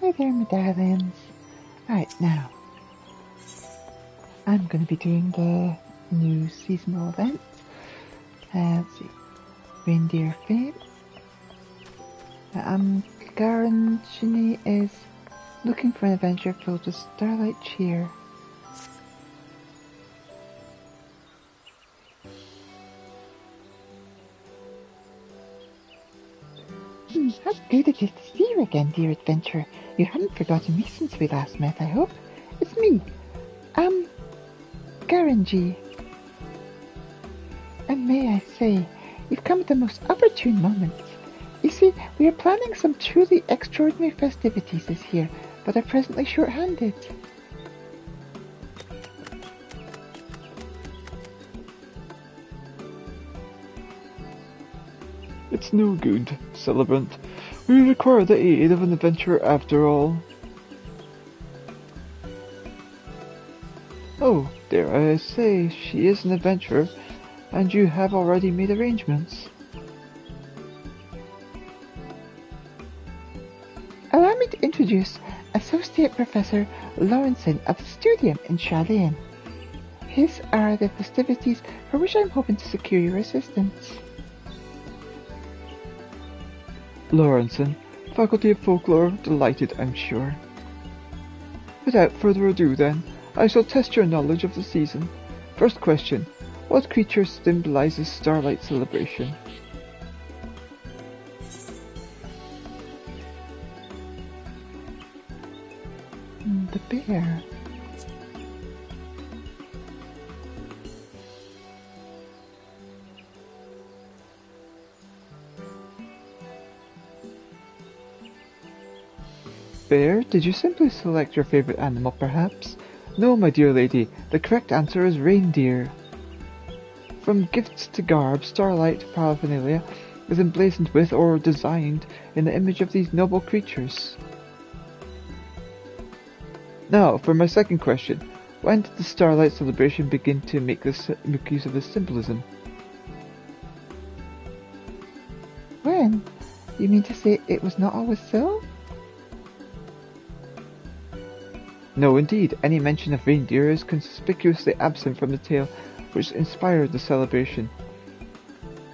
Hi there, my darlings. Right, now, I'm going to be doing the new seasonal event. Let's see. Reindeer Fame. Garanshini is looking for an adventure filled with starlight cheer. How good it is to see you again, dear adventurer. You haven't forgotten me since we last met, I hope. It's me, Garanji. And may I say, you've come at the most opportune moment. You see, we are planning some truly extraordinary festivities this year, but are presently short-handed. It's no good, celebrant. We require the aid of an adventurer after all. Oh, dare I say, she is an adventurer, and you have already made arrangements. Allow me to introduce Associate Professor Lawrenson of the Studium in Charlene. His are the festivities for which I'm hoping to secure your assistance. Lawrenson, Faculty of Folklore, delighted, I'm sure. Without further ado then, I shall test your knowledge of the season. First question, what creature symbolizes Starlight Celebration? The bear. Bear, did you simply select your favorite animal perhaps? No, my dear lady, the correct answer is reindeer. From gifts to garb, Starlight paraphernalia is emblazoned with or designed in the image of these noble creatures. Now, for my second question, when did the Starlight Celebration begin to make use of this symbolism? When? You mean to say it was not always so? No, indeed, any mention of reindeer is conspicuously absent from the tale which inspired the celebration.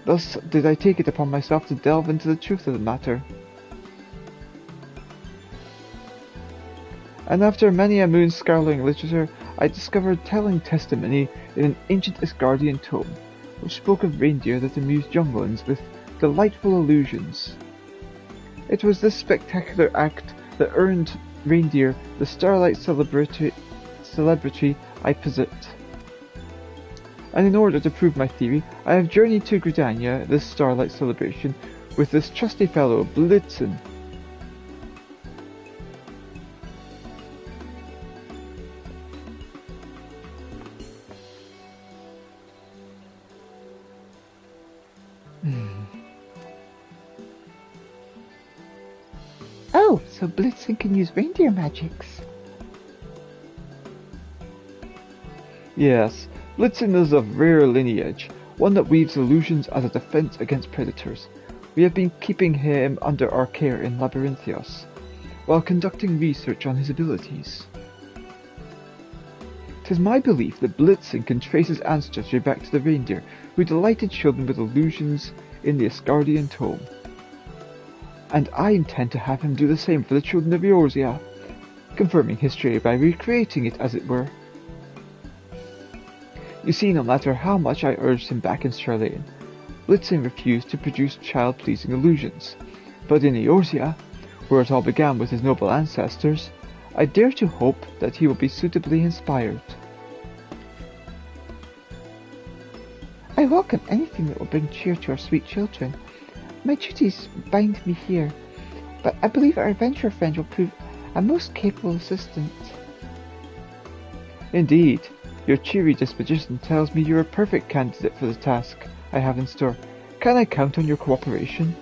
Thus did I take it upon myself to delve into the truth of the matter. And after many a moon-scouring literature, I discovered telling testimony in an ancient Asgardian tome, which spoke of reindeer that amused young ones with delightful illusions. It was this spectacular act that earned reindeer the Starlight celebrity I possess. And in order to prove my theory, I have journeyed to Draconia, this Starlight celebration, with this trusty fellow, Blitzen. Oh, so Blitzen can use reindeer magics. Yes, Blitzen is of rare lineage, one that weaves illusions as a defense against predators. We have been keeping him under our care in Labyrinthios, while conducting research on his abilities. 'Tis my belief that Blitzen can trace his ancestry back to the reindeer, who delighted children with illusions in the Asgardian tome. And I intend to have him do the same for the children of Eorzea, confirming history by recreating it as it were. You see, no matter how much I urged him back in Charlene, Blitzen refused to produce child-pleasing illusions. But in Eorzea, where it all began with his noble ancestors, I dare to hope that he will be suitably inspired. I welcome anything that will bring cheer to our sweet children. My duties bind me here, but I believe our adventurer friend will prove a most capable assistant. Indeed, your cheery disposition tells me you're a perfect candidate for the task I have in store. Can I count on your cooperation?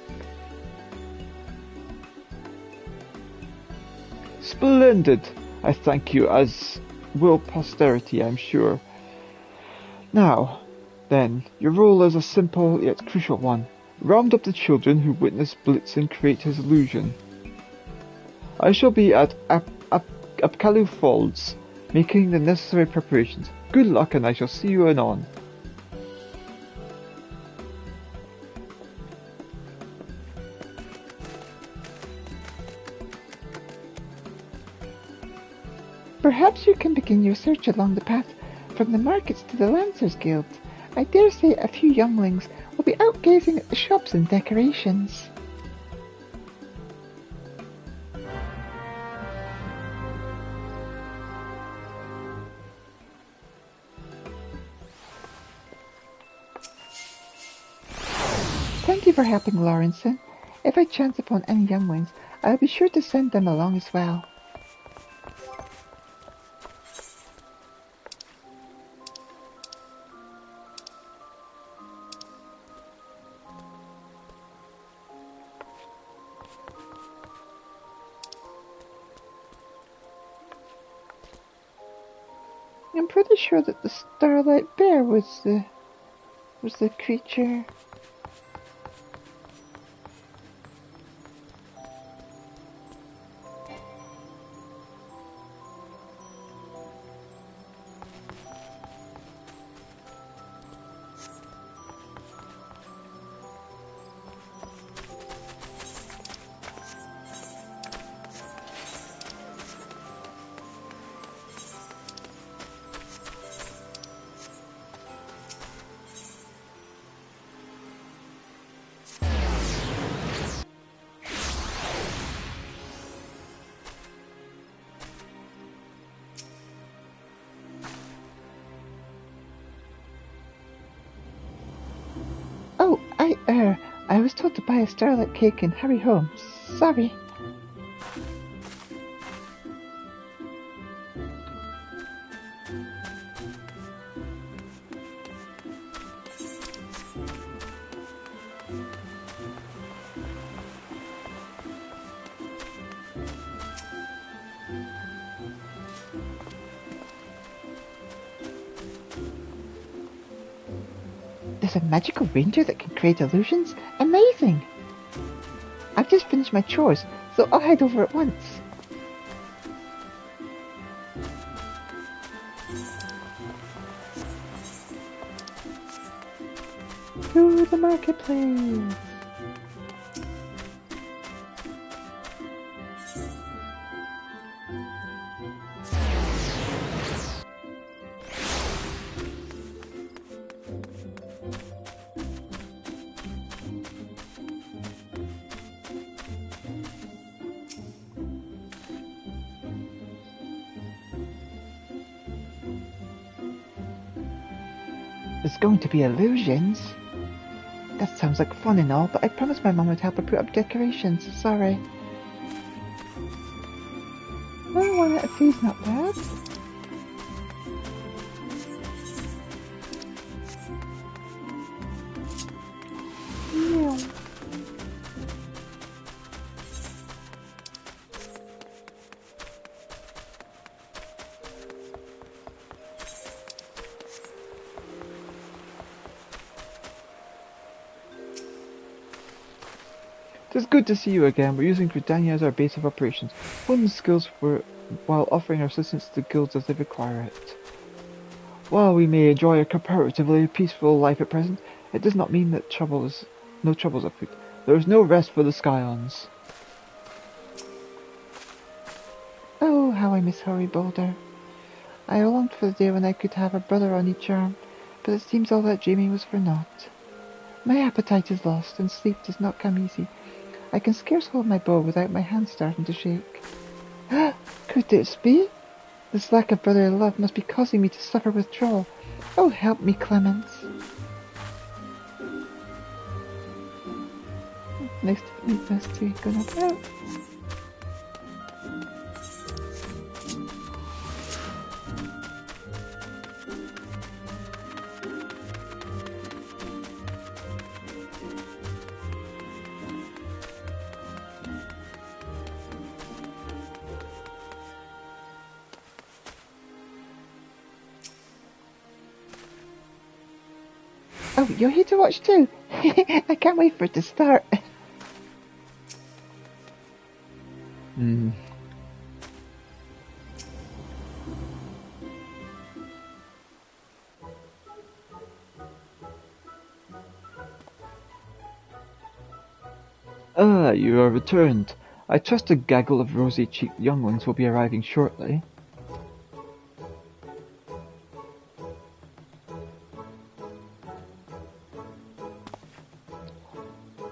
Splendid! I thank you, as will posterity, I'm sure. Now, then, your role is a simple yet crucial one. Round up the children who witnessed Blitzen create his illusion. I shall be at Apkalu Falls, making the necessary preparations. Good luck, and I shall see you anon. Perhaps you can begin your search along the path from the markets to the Lancers Guild. I dare say a few younglings will be out gazing at the shops and decorations. Thank you for helping, Lawrenson. If I chance upon any younglings, I will be sure to send them along as well. I'm pretty sure that the Starlight Bear was the creature. Oh, I was told to buy a starlight cake and hurry home. Sorry. There's a magical ranger that can create illusions? Amazing! I've just finished my chores, so I'll head over at once. To the marketplace! There's going to be illusions? That sounds like fun and all, but I promised my mum would help her put up decorations. Sorry. Oh, 1 out of 3's not bad. Yeah. It is good to see you again. We're using Draconia as our base of operations. Honing skills while offering our assistance to guilds as they require it. While we may enjoy a comparatively peaceful life at present, it does not mean that no troubles afoot. There is no rest for the Scions. Oh, how I miss Hurry Boulder. I longed for the day when I could have a brother on each arm, but it seems all that dreaming was for naught. My appetite is lost, and sleep does not come easy. I can scarce hold my bow without my hands starting to shake. Could this be? This lack of brotherly love must be causing me to suffer withdrawal. Oh, help me, Clemens. Nice to meet those two going about. Oh, you're here to watch too? I can't wait for it to start. Ah, you are returned. I trust a gaggle of rosy-cheeked younglings will be arriving shortly.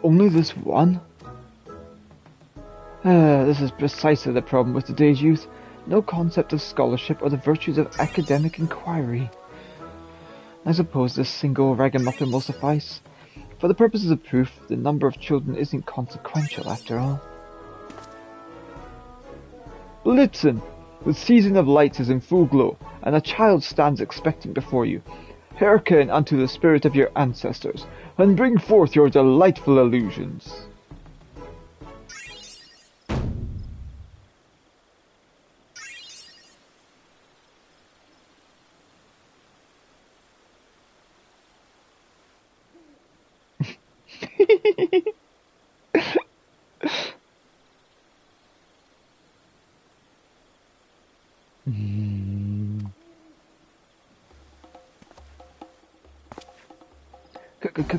Only this one? This is precisely the problem with today's youth. No concept of scholarship or the virtues of academic inquiry. I suppose this single ragamuffin will suffice. For the purposes of proof, the number of children isn't consequential after all. Blitzen! The season of lights is in full glow, and a child stands expectant before you. Hearken unto the spirit of your ancestors, and bring forth your delightful illusions.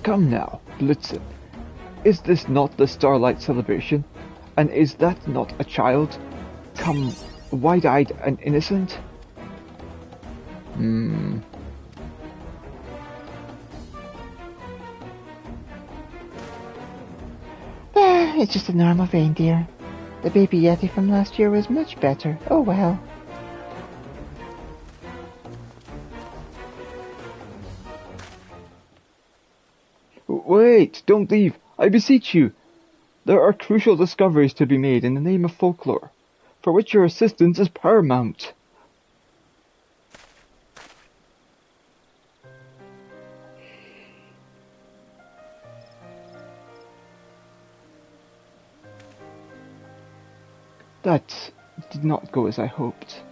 Come now, Blitzen. Is this not the Starlight Celebration? And is that not a child? Come, wide-eyed and innocent? It's just a normal reindeer. The baby Yeti from last year was much better. Oh well. Wait, don't leave. I beseech you. There are crucial discoveries to be made in the name of folklore, for which your assistance is paramount. That did not go as I hoped.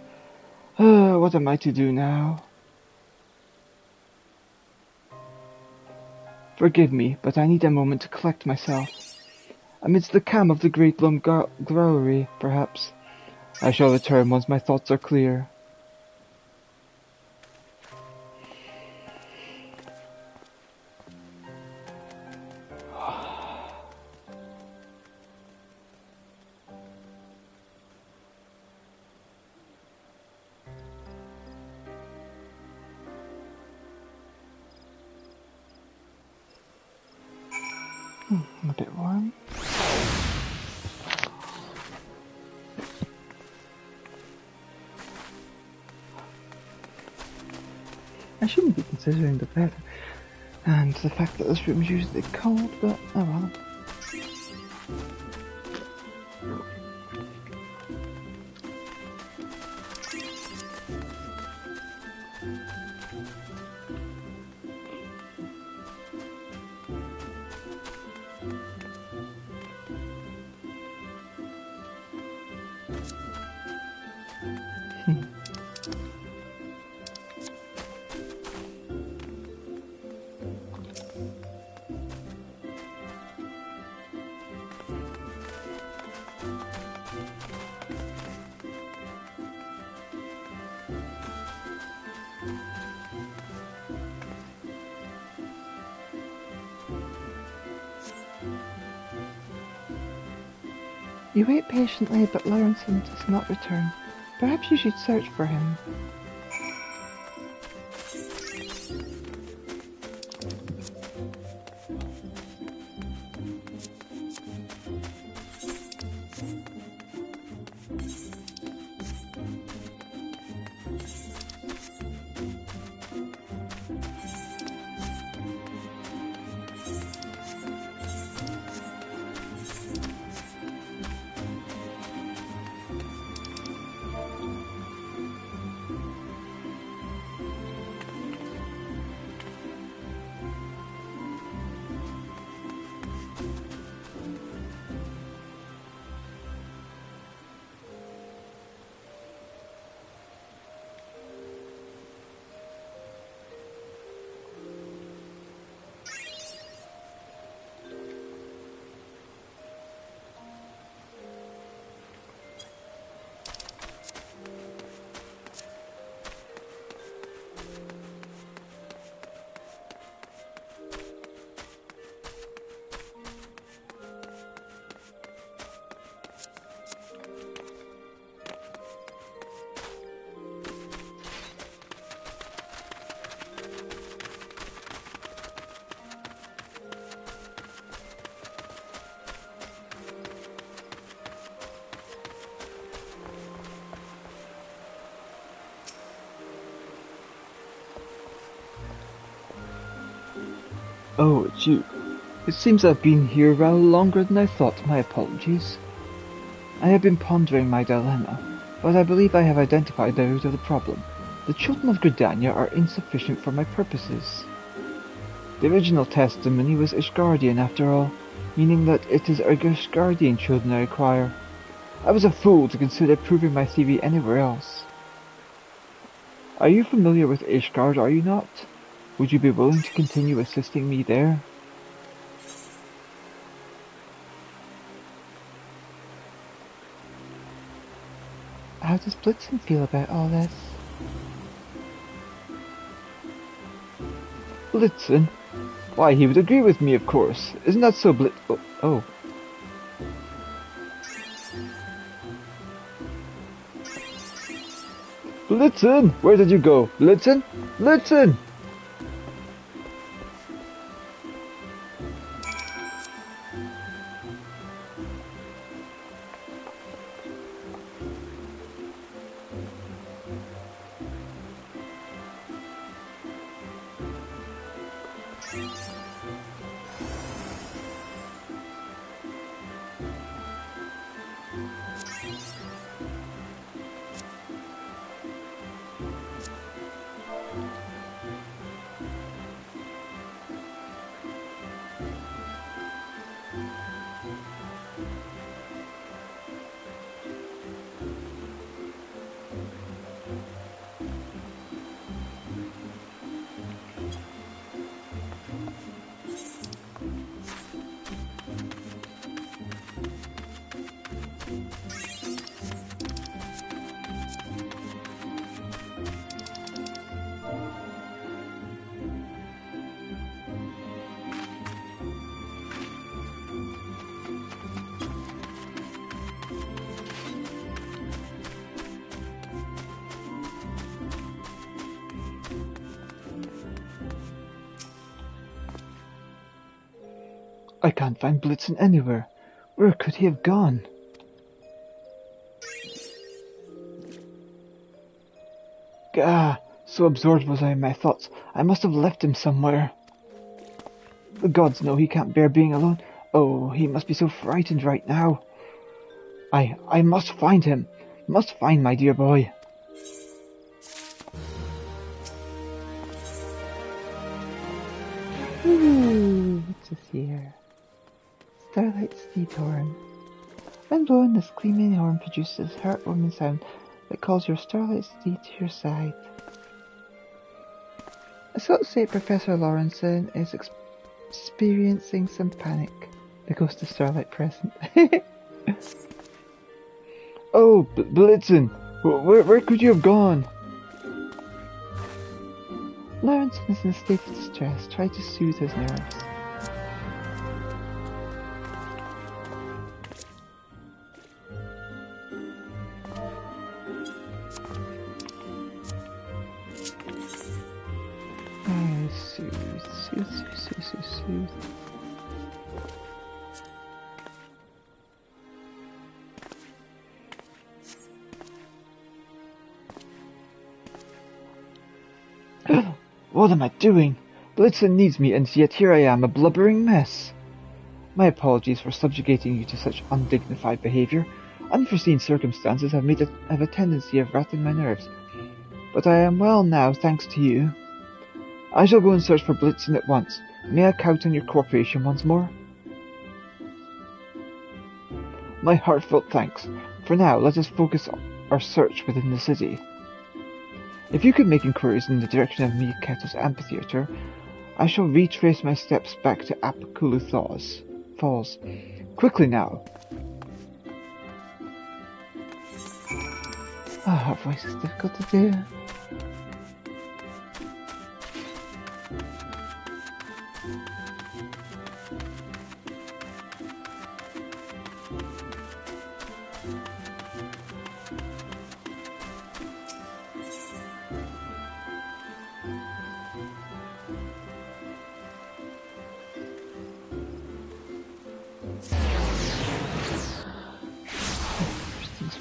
What am I to do now? Forgive me, but I need a moment to collect myself. Amidst the calm of the great lone growlery, perhaps. I shall return once my thoughts are clear. A bit warm. I shouldn't be considering the weather and the fact that this room is usually cold, but oh well. You wait patiently, but Lawrenson does not return. Perhaps you should search for him. Oh, it's you. It seems I've been here rather longer than I thought. My apologies. I have been pondering my dilemma, but I believe I have identified the root of the problem. The children of Gridania are insufficient for my purposes. The original testimony was Ishgardian after all, meaning that it is Ishgardian children I require. I was a fool to consider proving my theory anywhere else. Are you familiar with Ishgard, are you not? Would you be willing to continue assisting me there? How does Blitzen feel about all this? Blitzen? Why, he would agree with me, of course. Isn't that so, Oh. Blitzen! Where did you go? Blitzen? Blitzen! I can't find Blitzen anywhere. Where could he have gone? Gah! So absorbed was I in my thoughts, I must have left him somewhere. The gods know he can't bear being alone. Oh, he must be so frightened right now. I must find him. Must find my dear boy. Ooh, what's this here? Starlight Steed Horn. When blowing, this gleaming horn produces a heartwarming sound that calls your Starlight Steed to your side. Associate Professor Lawrenson is experiencing some panic. The ghost of Starlight present. Oh, Blitzen! Where could you have gone? Lawrenson is in a state of distress. Try to soothe his nerves. Soothe. What am I doing? Blitzen needs me, and yet here I am, a blubbering mess. My apologies for subjugating you to such undignified behaviour. Unforeseen circumstances have a tendency of rattling my nerves. But I am well now, thanks to you. I shall go and search for Blitzen at once. May I count on your cooperation once more? My heartfelt thanks. For now, let us focus our search within the city. If you could make inquiries in the direction of Miyaketo's amphitheatre, I shall retrace my steps back to Apakulu Falls. Quickly now! Her voice is difficult to do.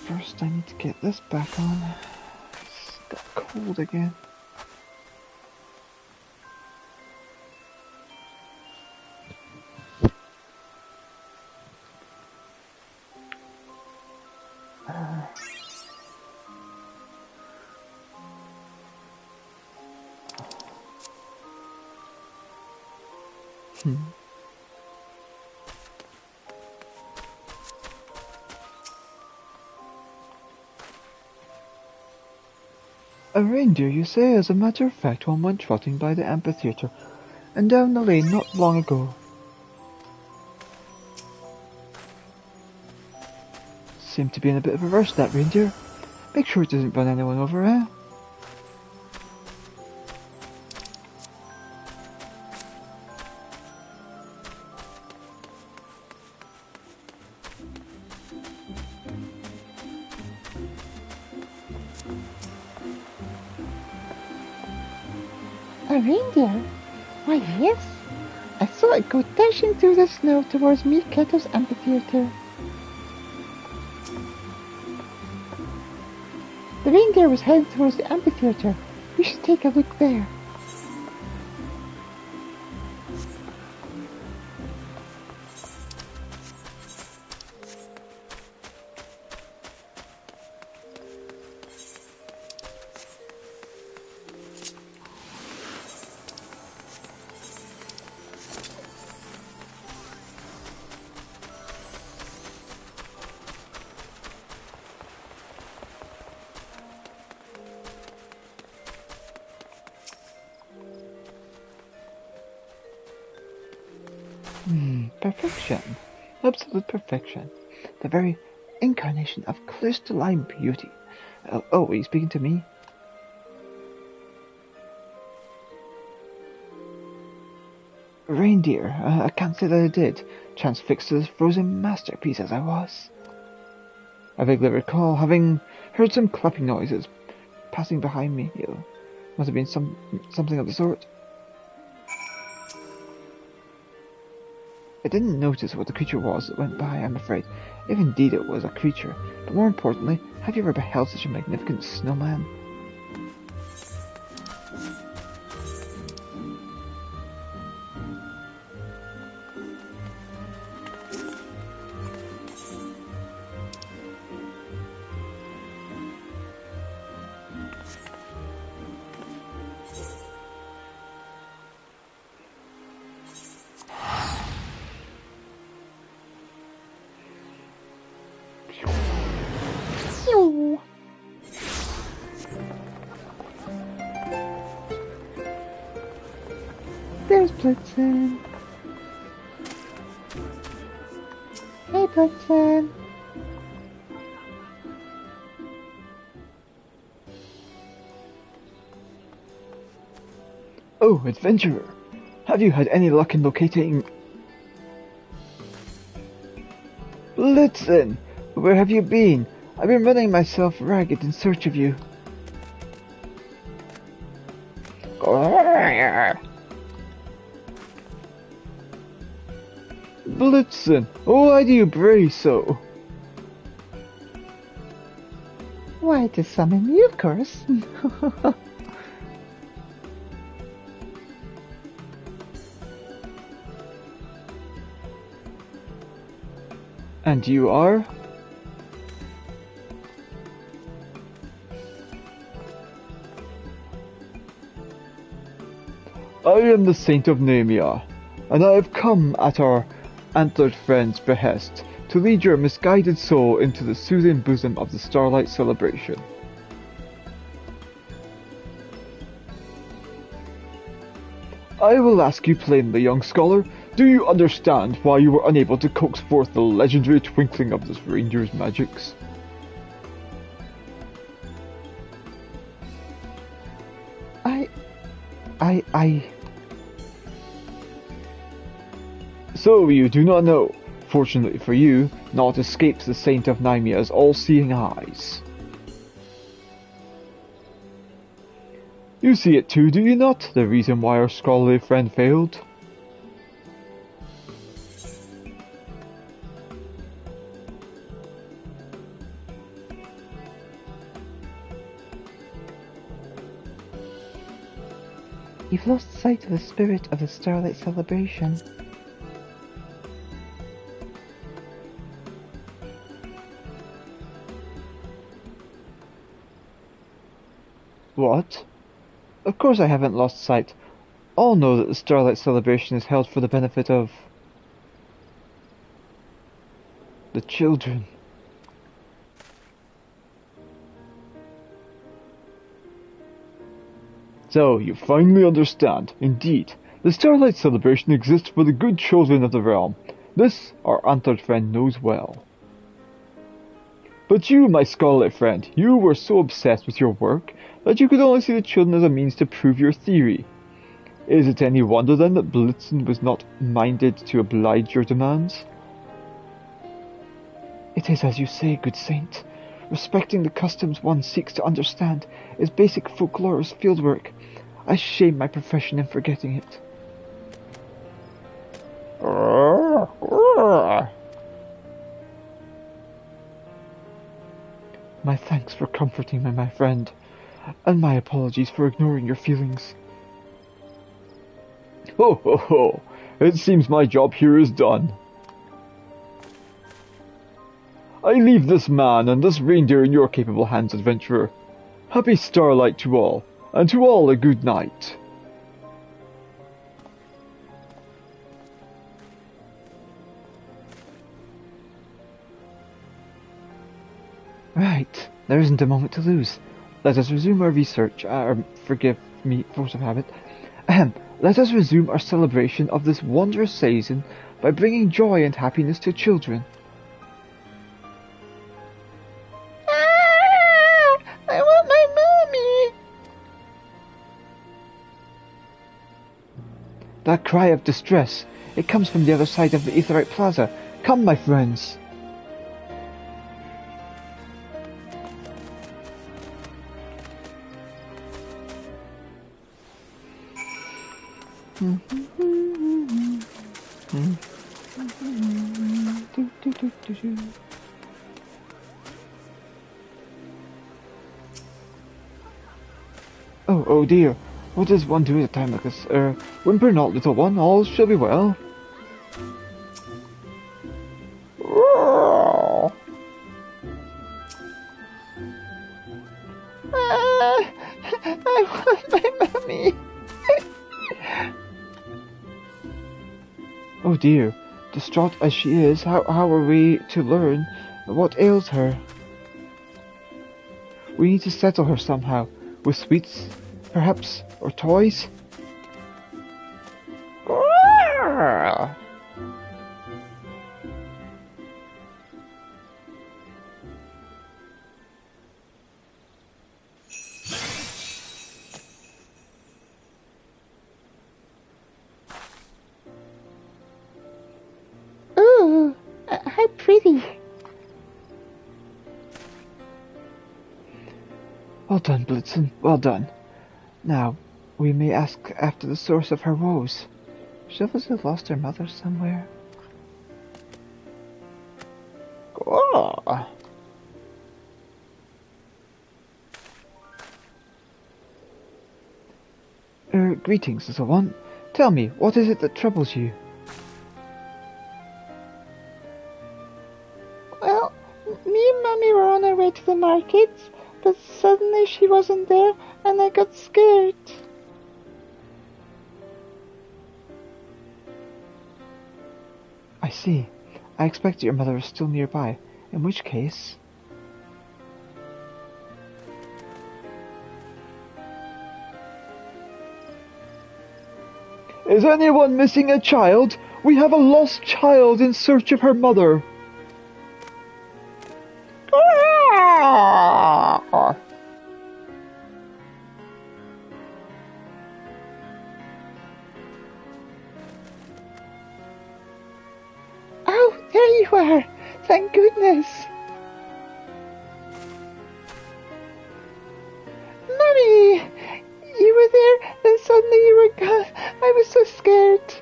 First, I need to get this back on. It's got cold again. A reindeer, you say? As a matter of fact, one went trotting by the amphitheatre and down the lane not long ago. Seemed to be in a bit of a rush, that reindeer. Make sure it doesn't run anyone over, eh? A reindeer? Why, yes. I saw it go dashing through the snow towards Miketo's amphitheatre. The reindeer was heading towards the amphitheatre. We should take a look there. Perfection. Absolute perfection. The very incarnation of crystalline beauty. Oh, are you speaking to me? Reindeer, I can't say that I did. Transfixed to this frozen masterpiece as I was. I vaguely recall having heard some clapping noises passing behind me. Must have been something of the sort. I didn't notice what the creature was that went by, I'm afraid, if indeed it was a creature. But more importantly, have you ever beheld such a magnificent snowman? There's Blitzen. Hey, Blitzen. Oh, adventurer! Have you had any luck in locating... Blitzen! Where have you been? I've been running myself ragged in search of you. Blitzen, why do you bray so? Why, to summon you, of course. And you are? I am the Saint of Nemia, and I have come at our antlered friend's behest to lead your misguided soul into the soothing bosom of the Starlight Celebration. I will ask you plainly, young scholar, do you understand why you were unable to coax forth the legendary twinkling of this reindeer's magics? I... So you do not know. Fortunately for you, naught escapes the Saint of Nimia's all-seeing eyes. You see it too, do you not? The reason why our scholarly friend failed? You've lost sight of the spirit of the Starlight Celebration. What? Of course I haven't lost sight. All know that the Starlight celebration is held for the benefit of the children. So, you finally understand. Indeed, the Starlight celebration exists for the good children of the realm. This, our antlered friend knows well. But you, my Scarlet friend, you were so obsessed with your work that you could only see the children as a means to prove your theory. Is it any wonder then that Blitzen was not minded to oblige your demands? It is as you say, good saint. Respecting the customs one seeks to understand is basic folklorist fieldwork. I shame my profession in forgetting it. My thanks for comforting me, my friend, and my apologies for ignoring your feelings. Ho ho ho! It seems my job here is done. I leave this man and this reindeer in your capable hands, adventurer. Happy starlight to all, and to all a good night. Right, there isn't a moment to lose. Let us resume our research, forgive me, force of habit. Let us resume our celebration of this wondrous season by bringing joy and happiness to children. I want my mommy! That cry of distress, it comes from the other side of the Aetheryte Plaza. Come, my friends! Oh dear, what does one do at a time like this? Whimper not, little one, all shall be well. I want my mummy. Oh dear, distraught as she is, how are we to learn what ails her? We need to settle her somehow, with sweets, perhaps, or toys? Ooh, how pretty. Well done, Blitzen, well done. Now, we may ask after the source of her woes. She obviously lost her mother somewhere. Oh. Greetings, little one. Tell me, what is it that troubles you? Well, me and Mummy were on our way to the market, but suddenly she wasn't there, and I got scared. I see. I expect your mother is still nearby, in which case... Is anyone missing a child? We have a lost child in search of her mother. Oh, there you are! Thank goodness! Mummy! You were there, then suddenly you were gone. I was so scared.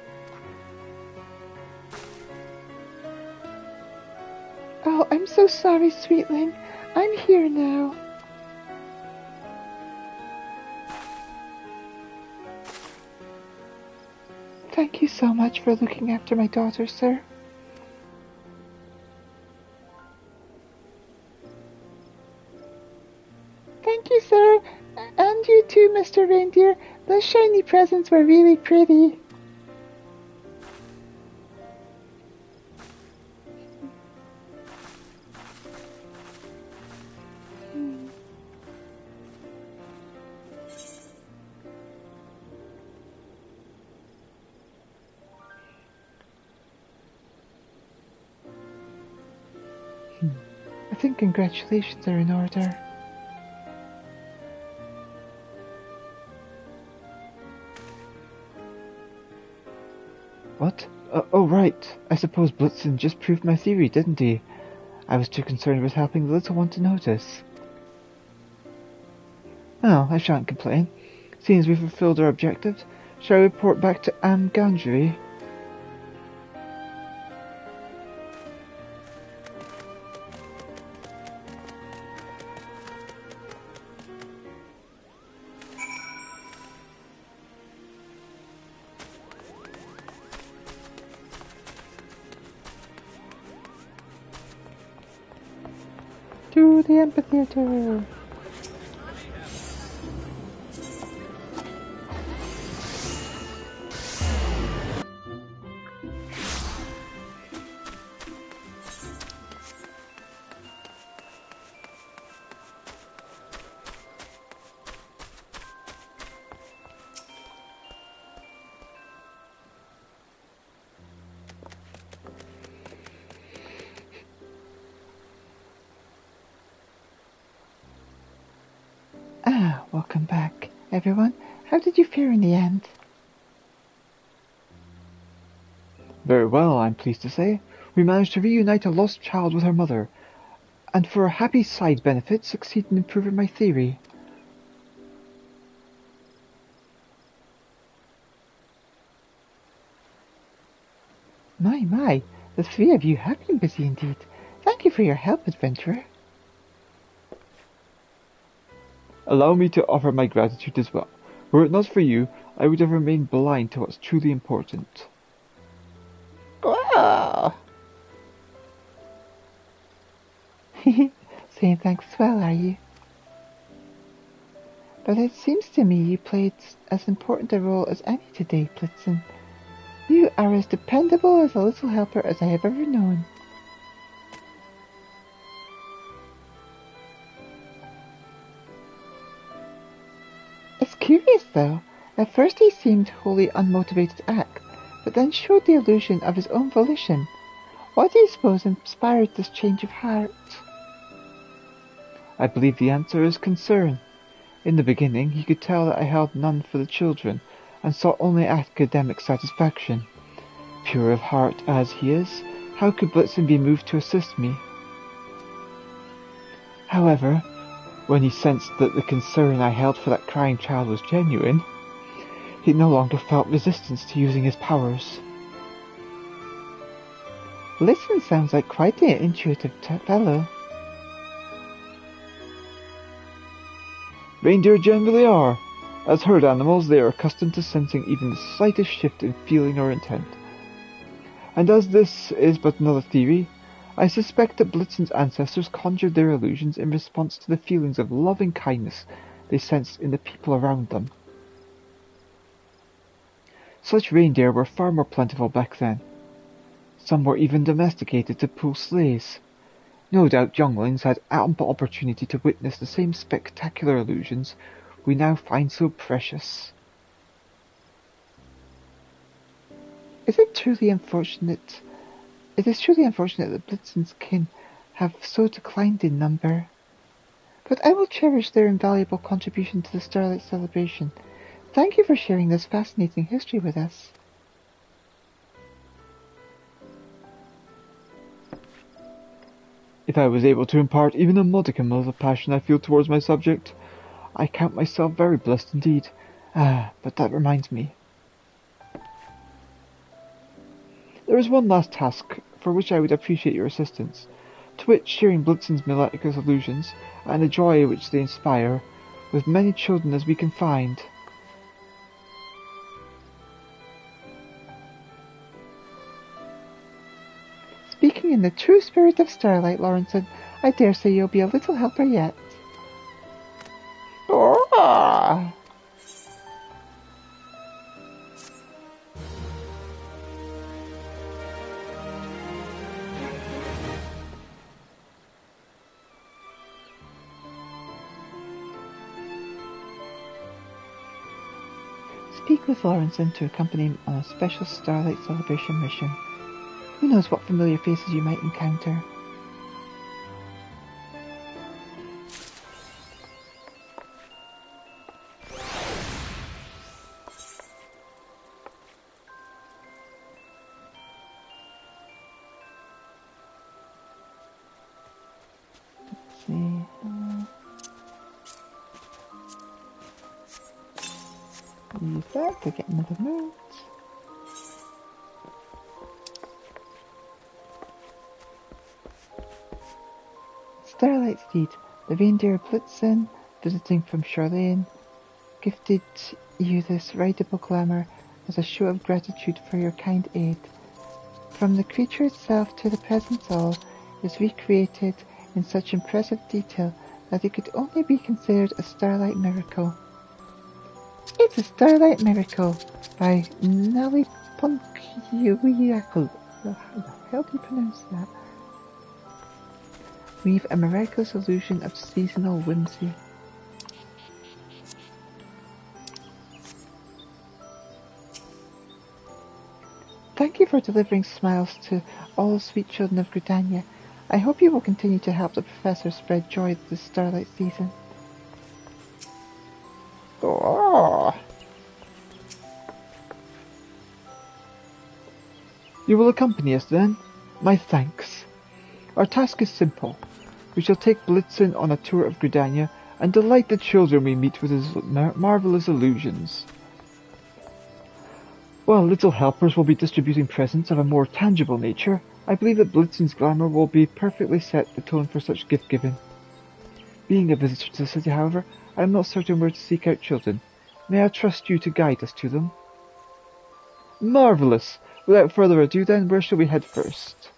Oh, I'm so sorry, sweetling. I'm here now. Thank you so much for looking after my daughter, sir. Thank you, sir. And And you too, Mr. Reindeer. Those shiny presents were really pretty. I think congratulations are in order. What? Oh, right. I suppose Blitzen just proved my theory, didn't he? I was too concerned with helping the little one to notice. Well, I shan't complain. Seeing as we've fulfilled our objectives, shall I report back to Gandry? To the amphitheater. Welcome back, everyone. How did you fare in the end? Very well, I'm pleased to say. We managed to reunite a lost child with her mother, and for a happy side benefit, succeed in improving my theory. My, the three of you have been busy indeed. Thank you for your help, adventurer. Allow me to offer my gratitude as well. Were it not for you, I would have remained blind to what's truly important. Wow. Saying thanks as well, are you? But it seems to me you played as important a role as any today, Blitzen. You are as dependable as a little helper as I have ever known. It's curious, though. At first he seemed wholly unmotivated to act, but then showed the illusion of his own volition. What do you suppose inspired this change of heart? I believe the answer is concern. In the beginning, he could tell that I held none for the children, and sought only academic satisfaction. Pure of heart as he is, how could Blitzen be moved to assist me? However, when he sensed that the concern I held for that crying child was genuine, he no longer felt resistance to using his powers. Blitzen sounds like quite an intuitive fellow. Reindeer generally are. As herd animals, they are accustomed to sensing even the slightest shift in feeling or intent. And as this is but another theory, I suspect that Blitzen's ancestors conjured their illusions in response to the feelings of loving kindness they sensed in the people around them. Such reindeer were far more plentiful back then. Some were even domesticated to pull sleighs. No doubt younglings had ample opportunity to witness the same spectacular illusions we now find so precious. It is truly unfortunate that Blitzen's kin have so declined in number. But I will cherish their invaluable contribution to the Starlight celebration. Thank you for sharing this fascinating history with us. If I was able to impart even a modicum of the passion I feel towards my subject, I count myself very blessed indeed. But that reminds me. There is one last task for which I would appreciate your assistance, to wit sharing Blitzen's miraculous illusions and the joy which they inspire with many children as we can find. Speaking in the true spirit of Starlight, Lawrenson, I dare say you'll be a little helper yet. speak with Lawrenson to accompany him on a special Starlight Celebration mission. Who knows what familiar faces you might encounter. Let's see. Use that to get another note. Starlight Steed, the reindeer Blitzen, visiting from Charlene, gifted you this rideable glamour as a show of gratitude for your kind aid. From the creature itself to the presence all is recreated in such impressive detail that it could only be considered a Starlight miracle. It's a Starlight Miracle by Nelly Punkyuyaku. How the hell do you pronounce that? Weave a miraculous illusion of seasonal whimsy. Thank you for delivering smiles to all the sweet children of Draconia. I hope you will continue to help the Professor spread joy this Starlight season. Oh. You will accompany us then? My thanks. Our task is simple. We shall take Blitzen on a tour of Draconia and delight the children we meet with his marvelous illusions. While little helpers will be distributing presents of a more tangible nature, I believe that Blitzen's glamour will be perfectly set the tone for such gift-giving. Being a visitor to the city, however, I am not certain where to seek out children. May I trust you to guide us to them? Marvellous! Without further ado then, where shall we head first?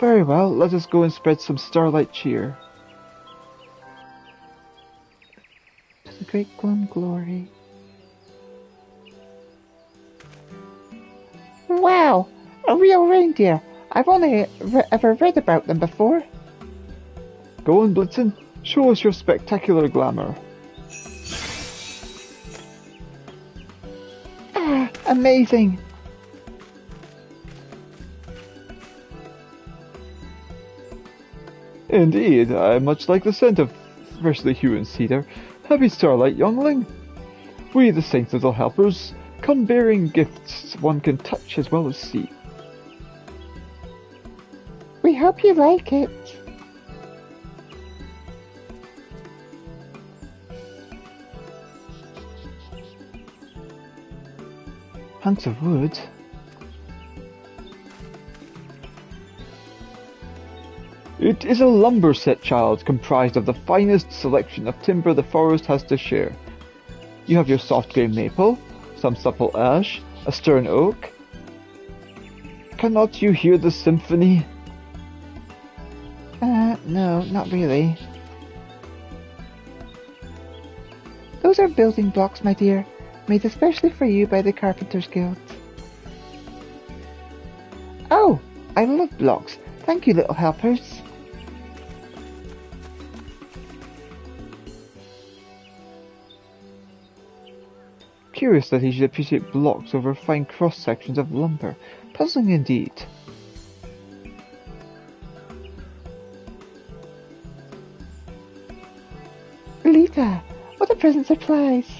Very well, let us go and spread some starlight cheer. To the great Glum glory. Wow! A real reindeer! I've only ever read about them before. Go on, Blitzen. Show us your spectacular glamour. Ah, amazing! Indeed, I much like the scent of freshly hewn cedar. Happy starlight, youngling. We, the saints little helpers, come bearing gifts one can touch as well as see. We hope you like it. Hunks of wood. It is a lumber set, child, comprised of the finest selection of timber the forest has to share. You have your soft grey maple, some supple ash, a stern oak. Cannot you hear the symphony? No, not really. Those are building blocks, my dear, made especially for you by the Carpenters Guild. Oh, I love blocks. Thank you, little helpers. Curious that he should appreciate blocks over fine cross-sections of lumber. Puzzling indeed. Elita, what a pleasant surprise!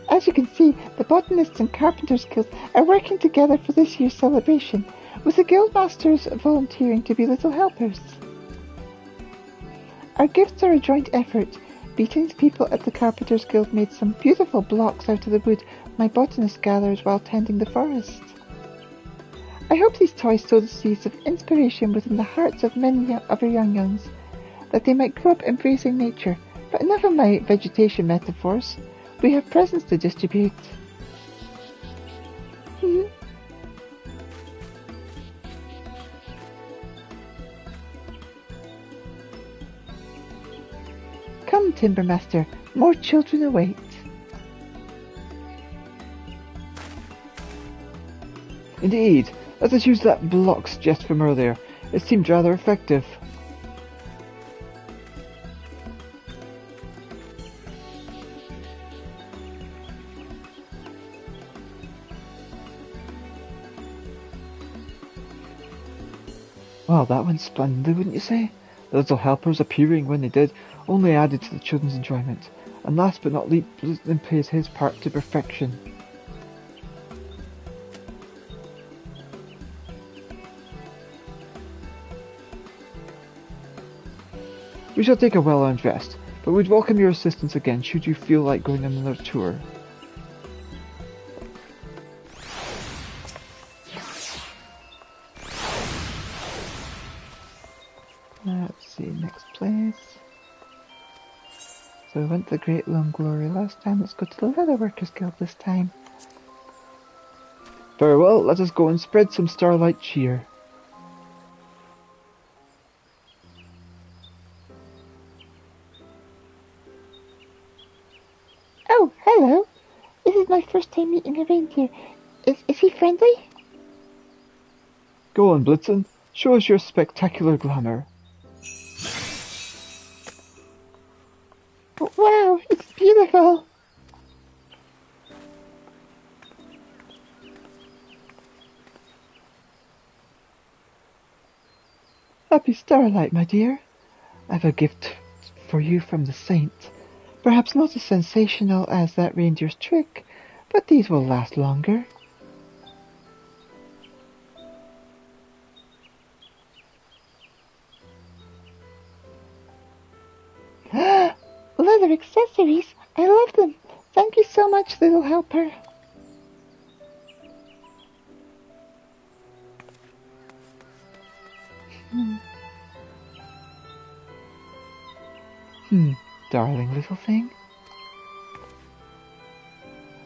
As you can see, the Botanists and Carpenters Guild are working together for this year's celebration, with the Guildmasters volunteering to be little helpers. Our gifts are a joint effort. Beaton's people at the Carpenters Guild made some beautiful blocks out of the wood my botanist gathers while tending the forest. I hope these toys sow the seeds of inspiration within the hearts of many of our young ones, that they might grow up embracing nature. But enough of my vegetation metaphors. We have presents to distribute. Come, Timbermaster, more children await. Indeed, Let us use that block suggest from earlier. It seemed rather effective. Well, that went splendidly, wouldn't you say? The little helpers appearing when they did only added to the children's enjoyment. And last but not least, Blitzen plays his part to perfection. We shall take a well-earned rest, but we'd welcome your assistance again should you feel like going on another tour. Let's see, next place. So we went to the Great Lone Glory last time, let's go to the Leatherworkers Guild this time. Very well, let us go and spread some starlight cheer. Oh, hello. This is my first time meeting a reindeer. Is he friendly? Go on, Blitzen. Show us your spectacular glamour. Wow, it's beautiful. Happy starlight, my dear. I've a gift for you from the saint. Perhaps not as sensational as that reindeer's trick, but these will last longer. Leather accessories. I love them. Thank you so much, little helper. Darling little thing.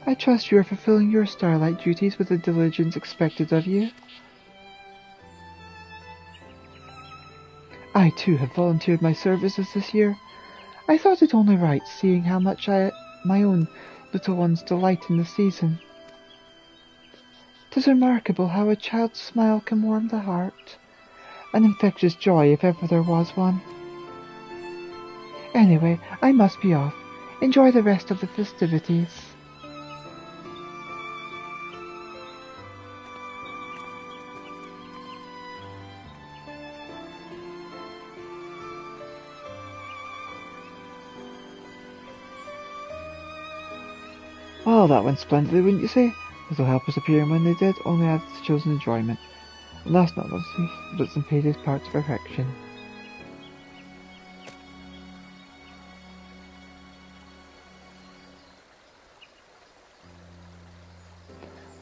I trust you are fulfilling your starlight duties with the diligence expected of you. I too have volunteered my services this year. I thought it only right, seeing how much my own little ones delight in the season. 'Tis remarkable how a child's smile can warm the heart. An infectious joy if ever there was one. Anyway, I must be off. Enjoy the rest of the festivities. Well, that went splendidly, wouldn't you say? Little helpers appearing when they did only added to chosen enjoyment. And last but not least, Blitzen paid his part to perfection.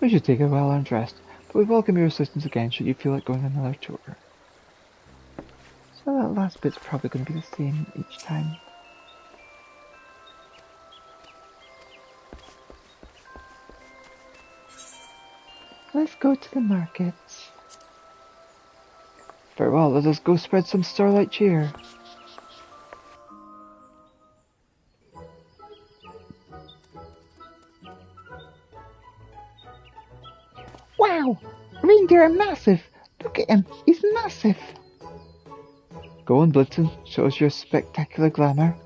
We should take a well-earned rest, but we welcome your assistance again should you feel like going on another tour. So that last bit's probably going to be the same each time. Let's go to the markets. Very well, let us go spread some starlight cheer. Wow! Reindeer are massive! Look at him! He's massive! Go on, Blitzen. Show us your spectacular glamour.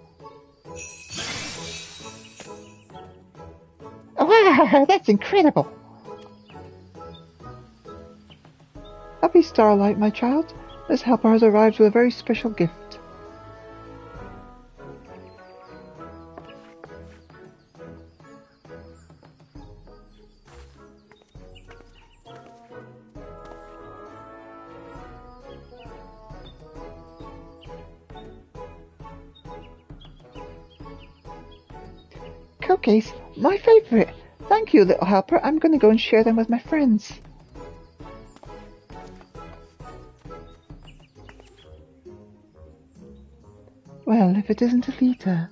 Wow! That's incredible! Happy starlight, my child. This helper has arrived with a very special gift. Cookies? My favourite! Thank you, little helper. I'm going to go and share them with my friends. Well, if it isn't Elita,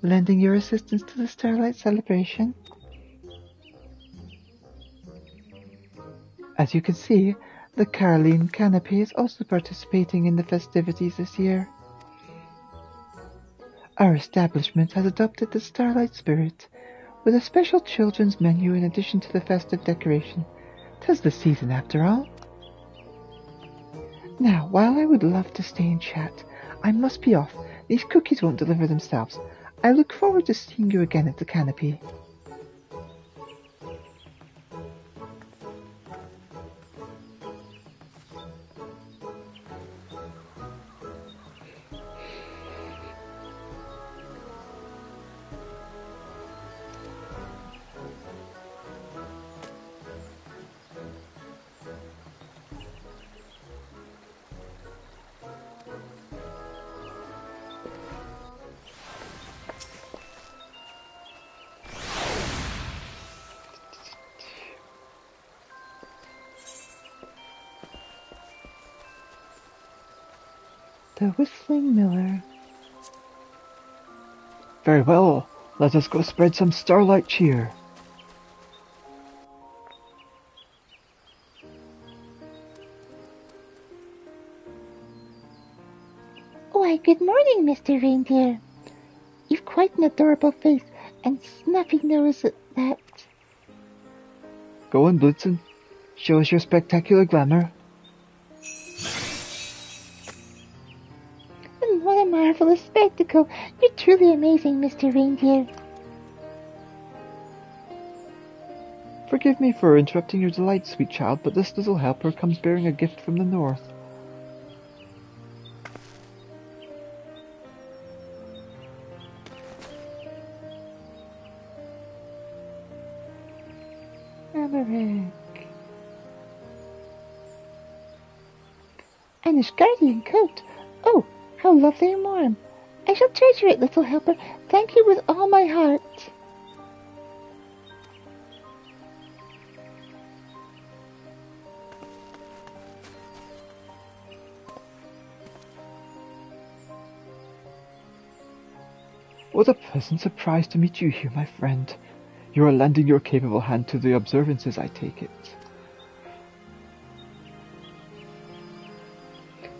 lending your assistance to the Starlight celebration. As you can see, the Caroline Canopy is also participating in the festivities this year. Our establishment has adopted the Starlight spirit, with a special children's menu in addition to the festive decoration. 'Tis the season after all. Now, while I would love to stay and chat, I must be off. These cookies won't deliver themselves. I look forward to seeing you again at the canopy. The Whistling Miller. Very well, let us go spread some starlight cheer. Why, good morning, Mr. Reindeer. You've quite an adorable face and snuffy nose at that. Go on, Blitzen. Show us your spectacular glamour. What a marvelous spectacle. You're truly amazing, Mr. Reindeer. Forgive me for interrupting your delight, sweet child, but this little helper comes bearing a gift from the north. Alaric. And his guardian coat. Oh, how lovely and warm. I shall treasure it, little helper. Thank you with all my heart. What a pleasant surprise to meet you here, my friend. You are lending your capable hand to the observances, I take it.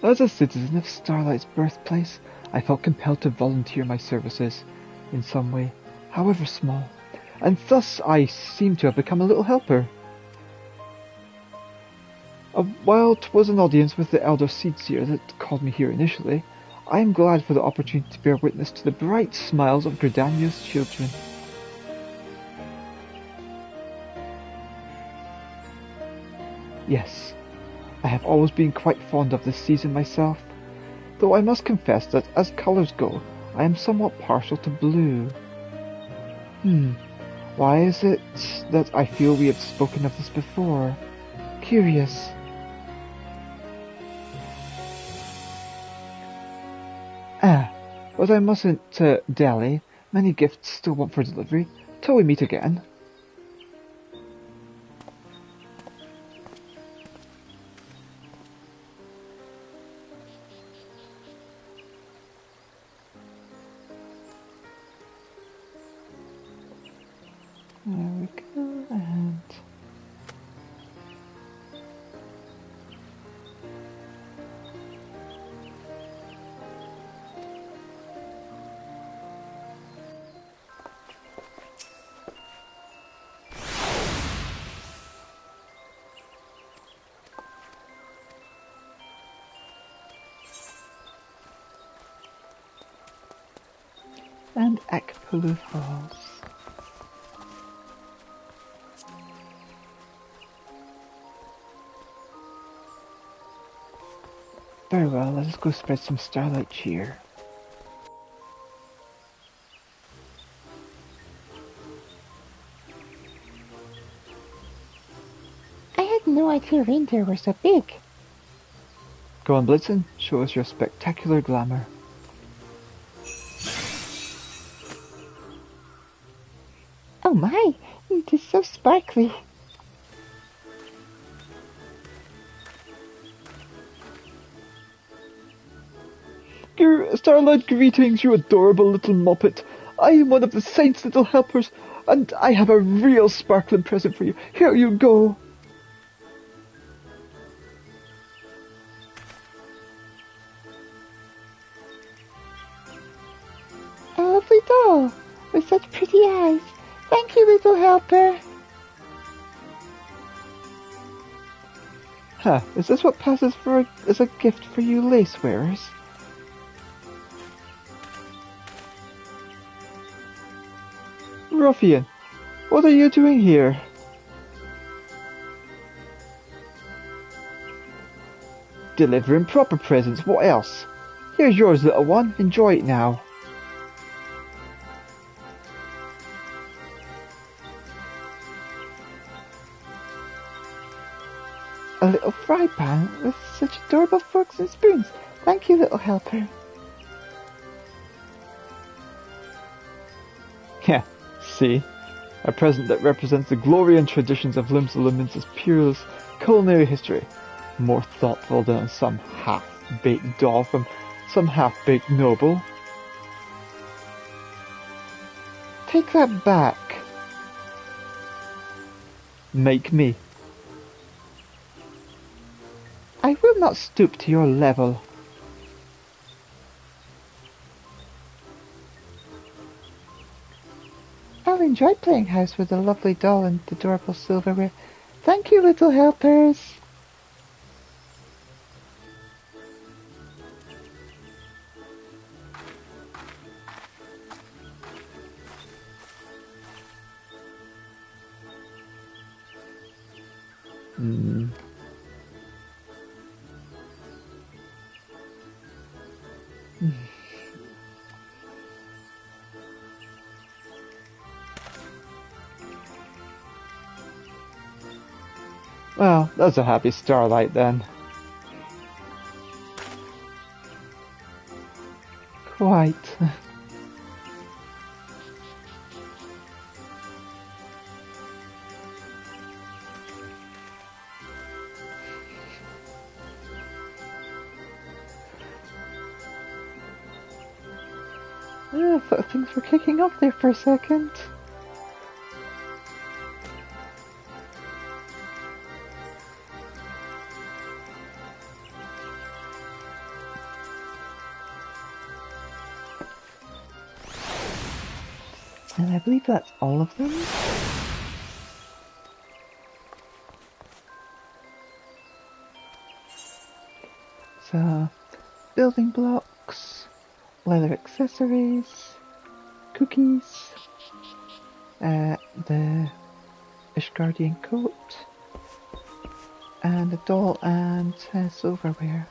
As a citizen of Starlight's birthplace, I felt compelled to volunteer my services in some way, however small, and thus I seem to have become a little helper. While 'twas an audience with the elder Seedseer that called me here initially, I am glad for the opportunity to bear witness to the bright smiles of Gridania's children. Yes, I have always been quite fond of this season myself, though I must confess that as colours go, I am somewhat partial to blue. Why is it that I feel we have spoken of this before? Curious. But I mustn't dally. Many gifts still want for delivery, till we meet again. There we go, and... and Akpulu Falls. Very well, let us go spread some starlight cheer. I had no idea reindeer were so big. Go on, Blitzen, show us your spectacular glamour. Oh my, it is so sparkly. Starlight greetings, you adorable little moppet. I am one of the saints' little helpers, and I have a real sparkling present for you. Here you go. A lovely doll with such pretty eyes. Thank you, little helper. Huh, is this what passes for as a gift for you lace wearers? Ruffian, what are you doing here? Delivering proper presents, what else? Here's yours, little one, enjoy it now. A little fry pan with such adorable forks and spoons. Thank you, little helper. Yeah, see? A present that represents the glory and traditions of Limsa Purel's culinary history. More thoughtful than some half-baked doll from some half-baked noble. Take that back. Make me. I will not stoop to your level. I'll enjoy playing house with a lovely doll and adorable silverware. Thank you, little helpers. Well, that's a happy starlight then. Quite. I thought things were kicking off there for a second. And I believe that's all of them. So, building blocks, leather accessories, cookies, the Ishgardian coat, and a doll and silverware.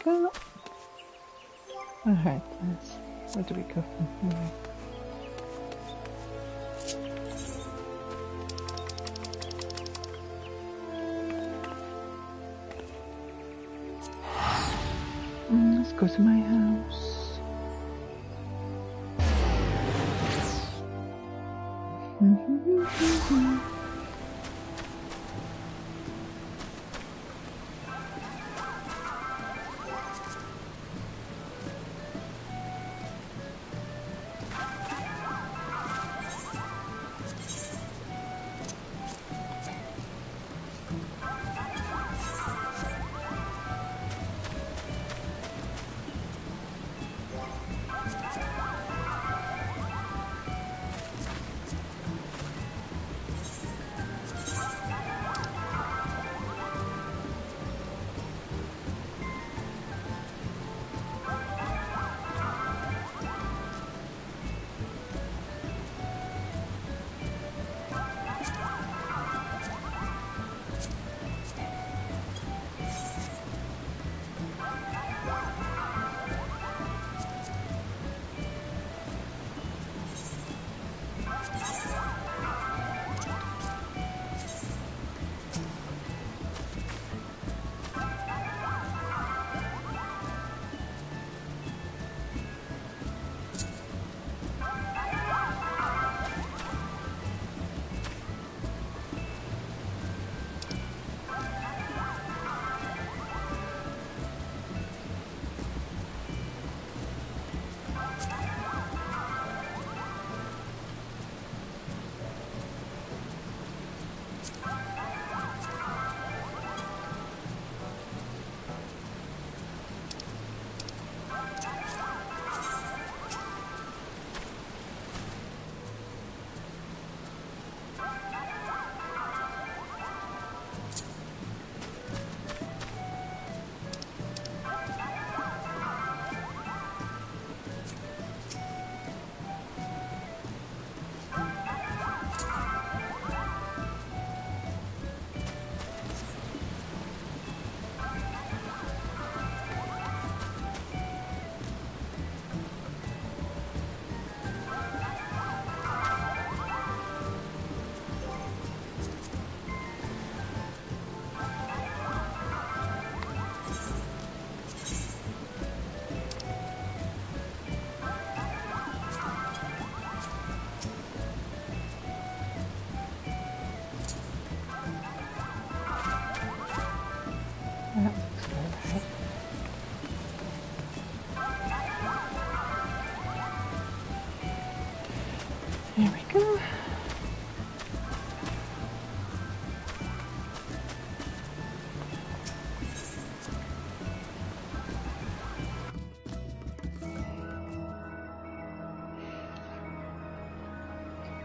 Go. Alright, where do we go from here? Let's go to my house.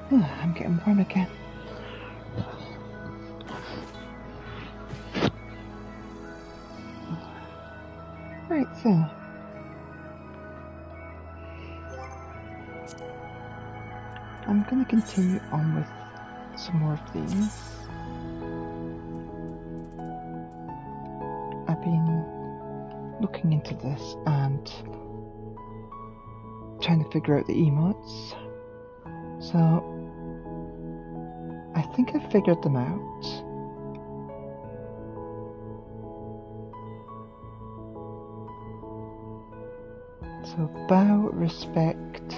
I'm getting warm again. Right, so. I'm going to continue on with some more of these. I've been looking into this and trying to figure out the emotes. So, I think I figured them out. So, bow, respect,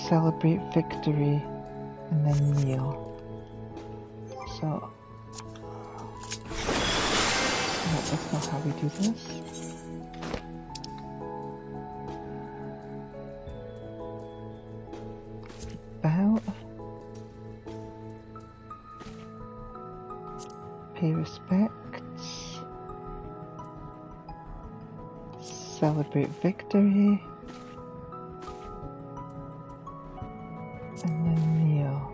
celebrate victory, and then kneel. So, no, that's not how we do this. Bow, pay respects, celebrate victory, and then kneel.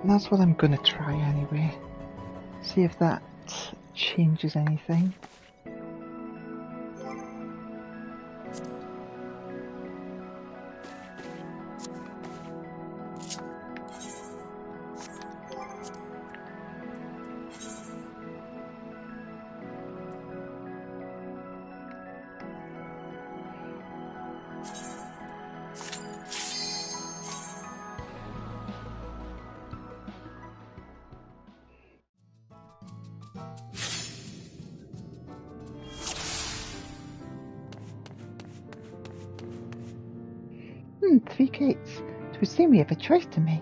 And that's what I'm gonna try anyway. See if that changes anything. Three gates. It would seem we have a choice to make.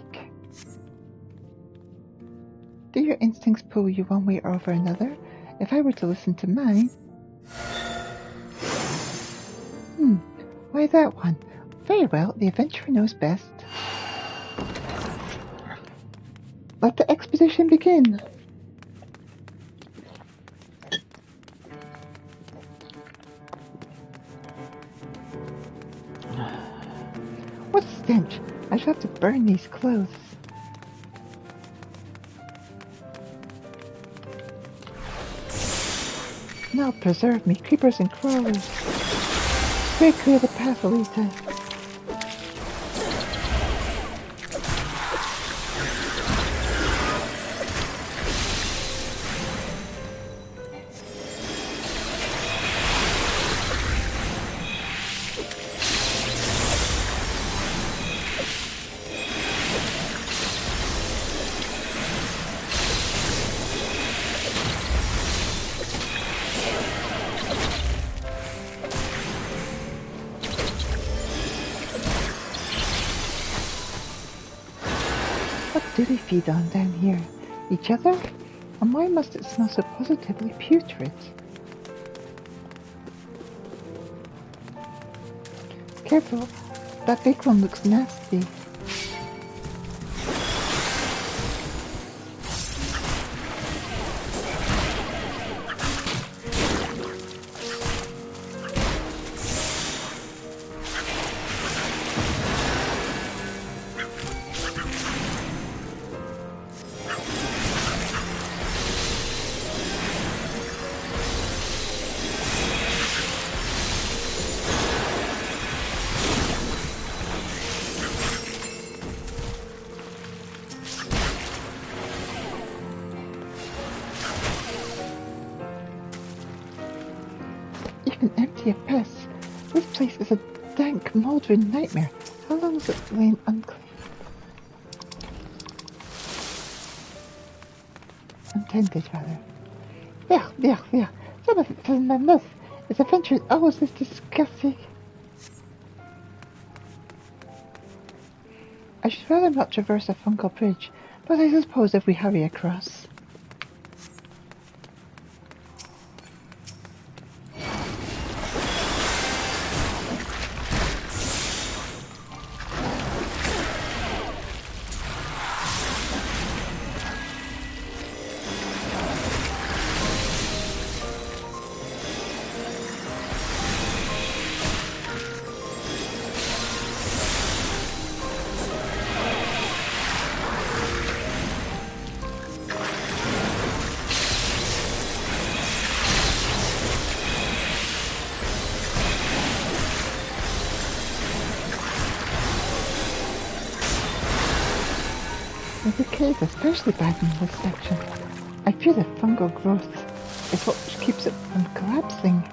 Do your instincts pull you one way or over another? If I were to listen to mine... why that one? Very well, the adventurer knows best. Let the expedition begin. What a stench! I shall have to burn these clothes. Now preserve me, creepers and crawlers. Very clear the path, Elita. What do they feed on down here? Each other? And why must it smell so positively putrid? Careful, that big one looks nasty. Even empty of pests, this place is a dank, mouldering nightmare. How long has it lain unclean? Untended, rather. There. Some of it fills my mouth. Its adventure is always this disgusting. I should rather not traverse a fungal bridge, but I suppose if we hurry across. The decay is especially bad in this section. I fear the fungal growth is what keeps it from collapsing.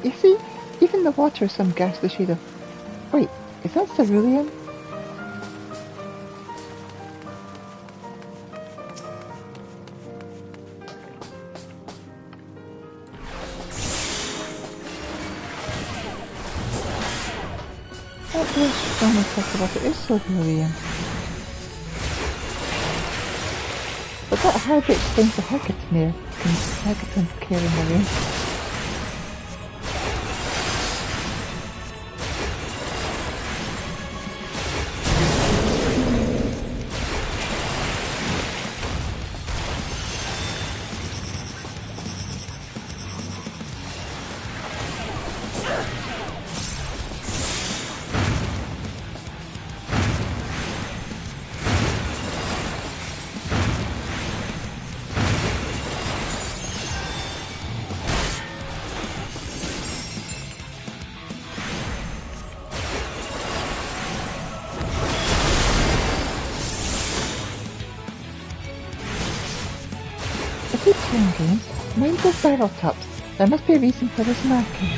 You see, even the water is some ghastly shade of... Wait, is that cerulean? That blush from the top of it is cerulean. But that hardly explains the hecaton carrying away. Games, mindful barrel tops. There must be a reason for this marking.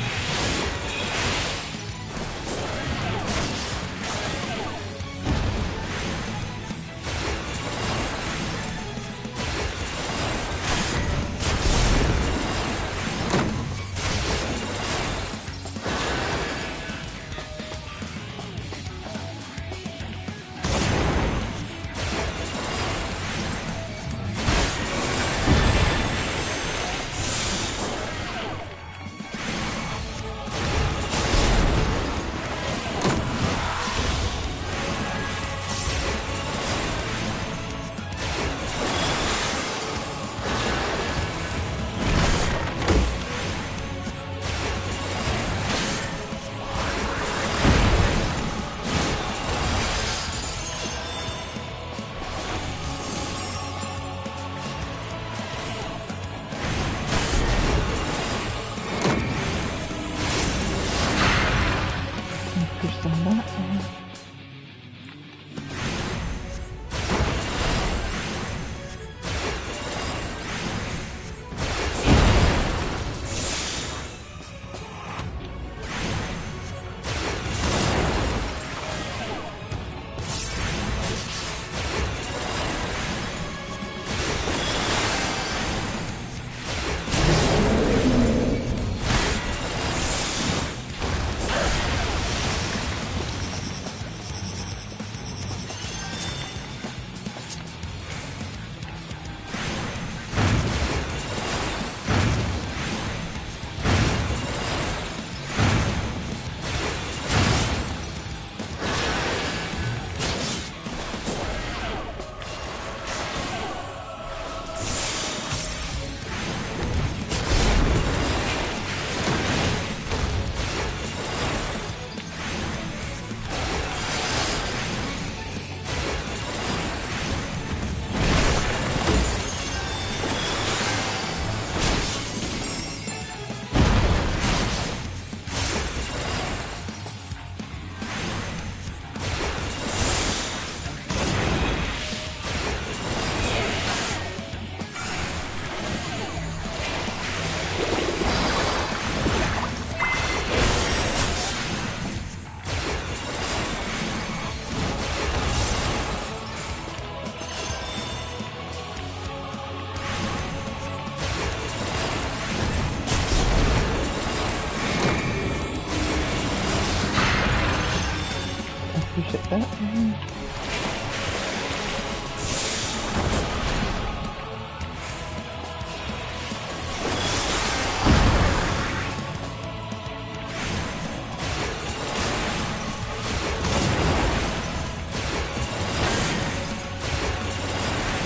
Appreciate that.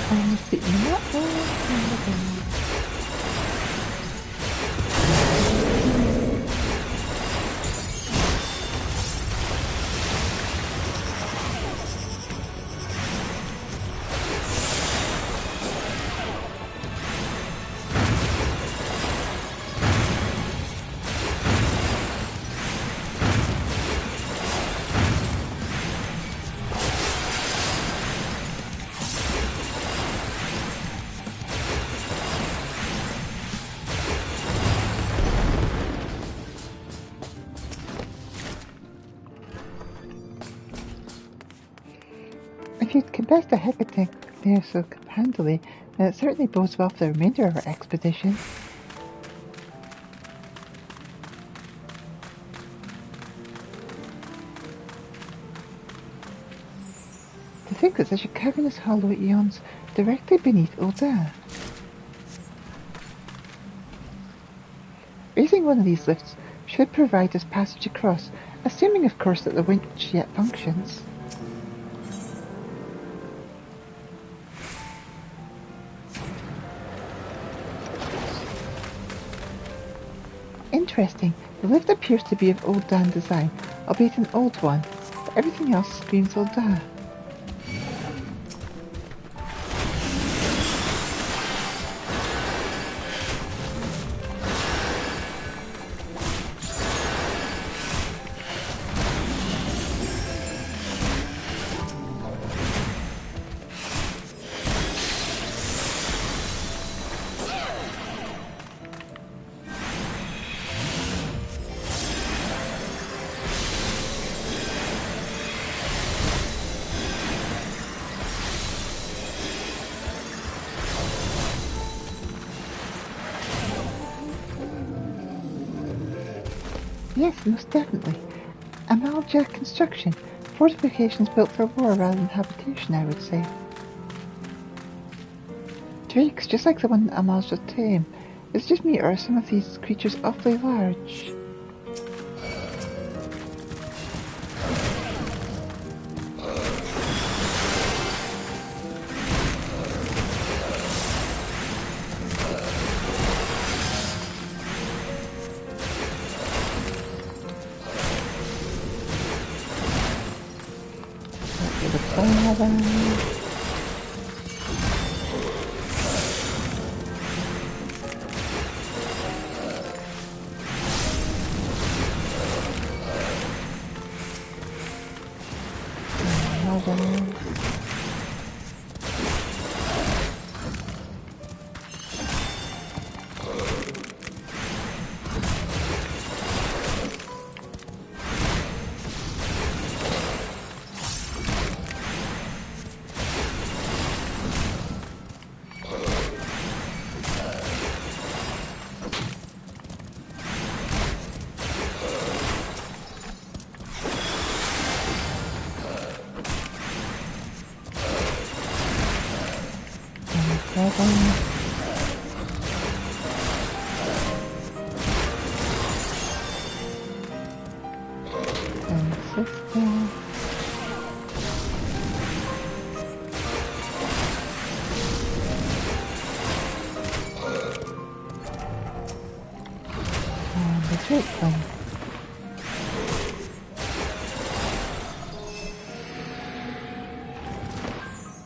I'm sitting that one. If you'd confessed a hecatomb there so handily, then it certainly bodes well for the remainder of our expedition. To think that such a cavernous hollow yawns directly beneath Ul'dah. Raising one of these lifts should provide us passage across, assuming of course that the winch yet functions. Interesting, the lift appears to be of Ul'dah design, albeit an old one, but everything else screams Ul'dah. Yes, most definitely. Amalja construction. Fortifications built for war rather than habitation, I would say. Drakes, just like the one Amalja tame. It's just me, or are some of these creatures awfully large?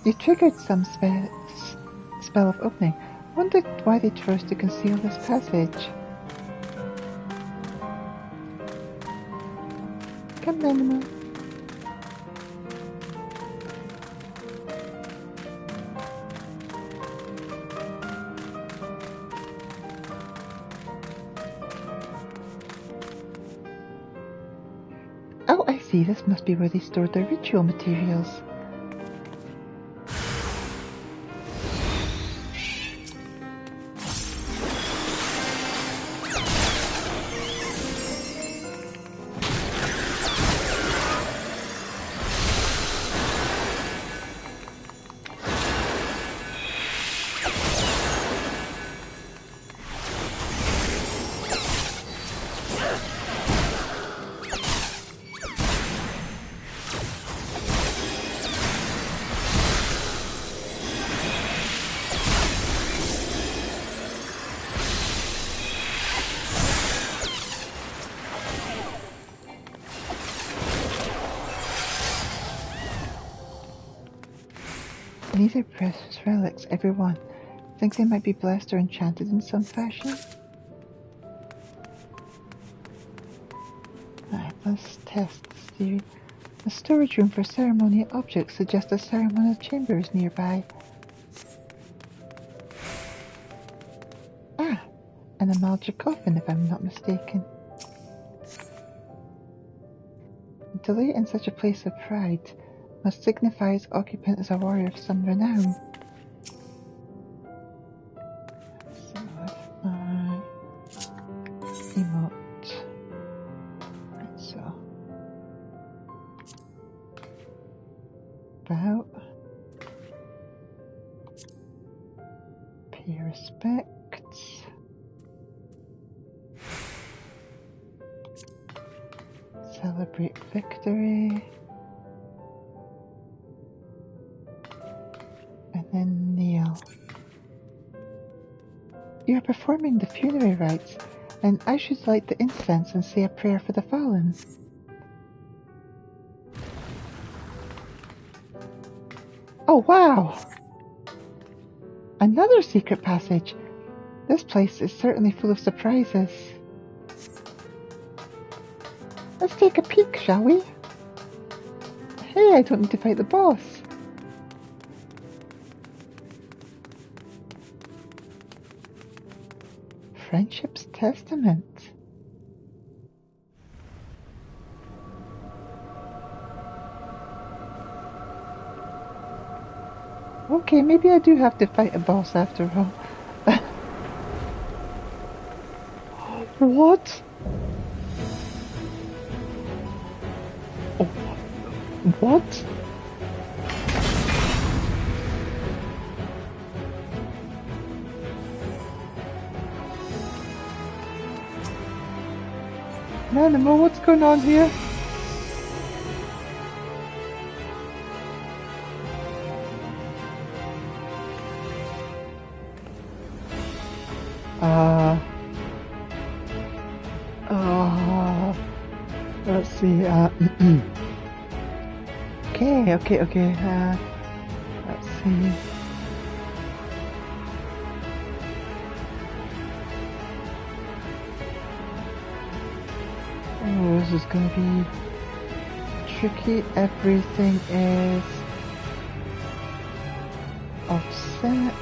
You triggered some spell of opening. Wondered why they chose to conceal this passage. Come, animal. Oh, I see. This must be where they stored their ritual materials. These are precious relics, every one. Think they might be blessed or enchanted in some fashion? Alright, let's test this theory. A storage room for ceremonial objects suggests a ceremonial chamber is nearby. Ah, an Amalja coffin if I'm not mistaken. To lay it in such a place of pride must signify its occupant as a warrior of some renown. So if I emote, right, so bow, pay respects, celebrate victory, and then kneel. You are performing the funerary rites, and I should light the incense and say a prayer for the fallen. Oh wow! Another secret passage! This place is certainly full of surprises. Let's take a peek, shall we? Hey, I don't need to fight the boss. Friendship's Testament. Okay, maybe I do have to fight a boss after all. What? Oh, what? Animal, what's going on here? Let's see, okay, let's see. Oh, this is gonna be tricky. Everything is offset.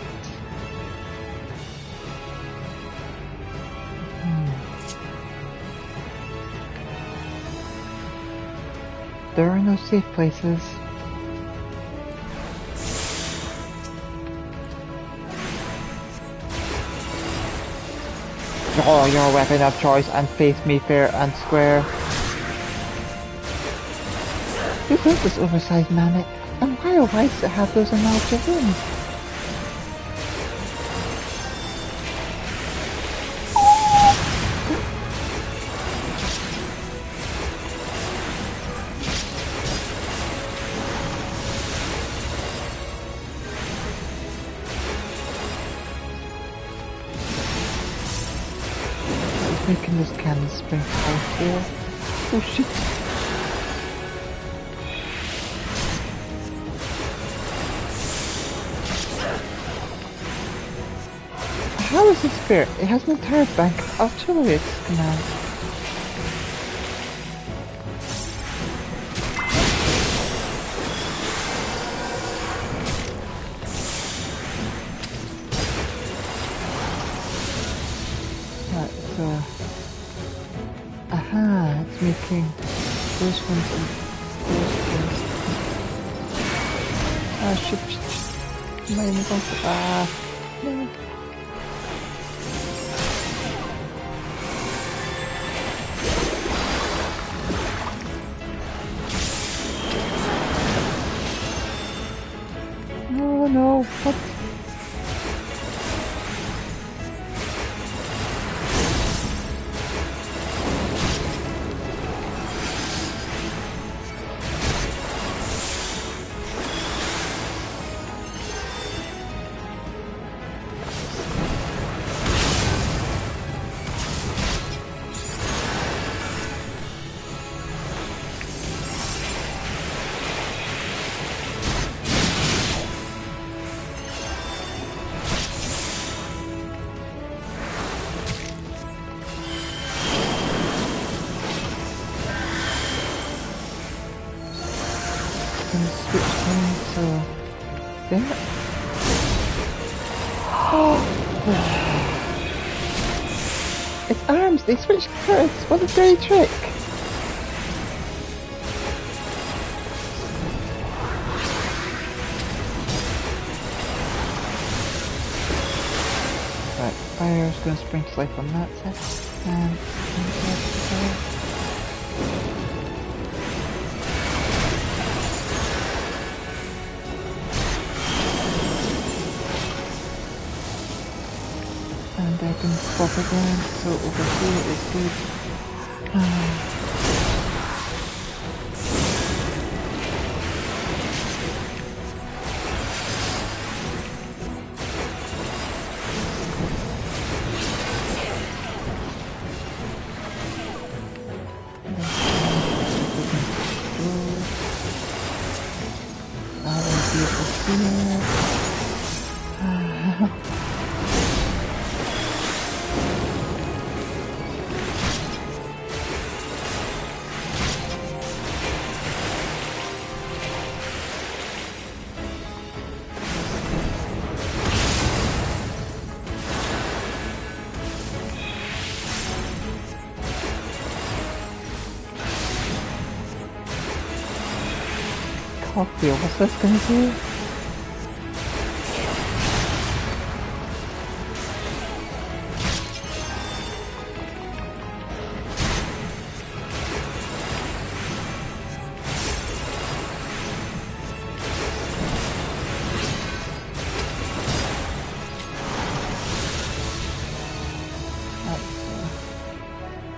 There are no safe places. Draw your weapon of choice and face me fair and square. Who built this oversized mammoth? And why oh why does it have those enlarged wings? Making this cannon spring out here. Oh shit. How is this fair? It has an entire bank of artillery at its command. Aha, it's making those ones and those ones. Ah, shit. My no. Oh no, what? Switch points or there. It's arms, they switch turrets, what a dirty trick! Fire's going to spring to life on that side. And I can swap again, so over here is good. Cogwheel, what's this gonna do?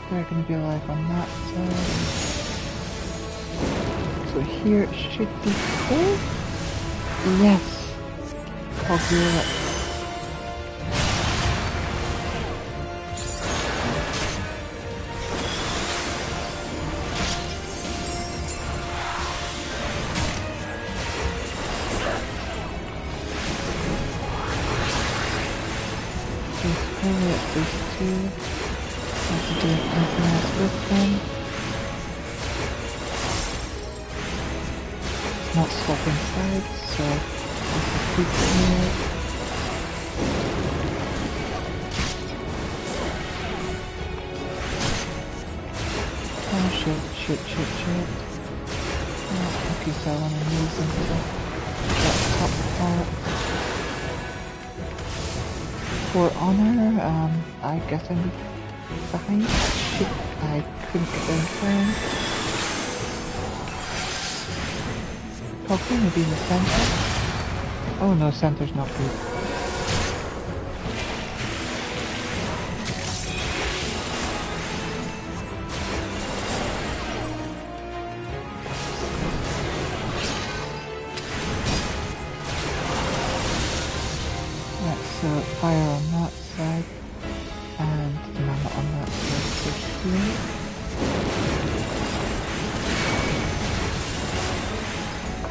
They're gonna be alive on that side. So here it should be full. Yes. Cogwheel it. Just probably at these two. Need to do anything else with them. Not swapping sides, so this is good here. Oh shit. Oh, okay, so I want to move into that top part. For honor, I guess I move behind. Shit, I couldn't get down down. Okay, maybe in the center. Oh no, center's not good. Right, so fire on that side, and mana on that side, so here.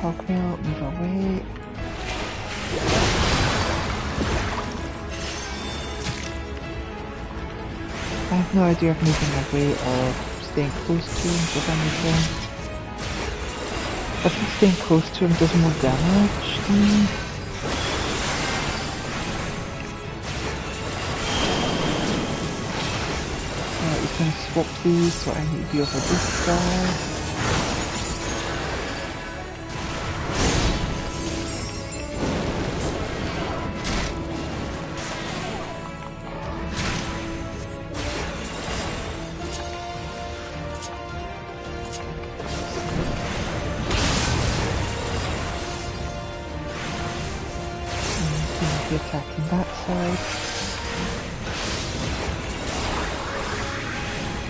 Cogwheel, move away. I have no idea if moving away or staying close to him does anything. I think staying close to him does more damage to me. Right, we can swap these, so I need to be over this side. Attacking that side.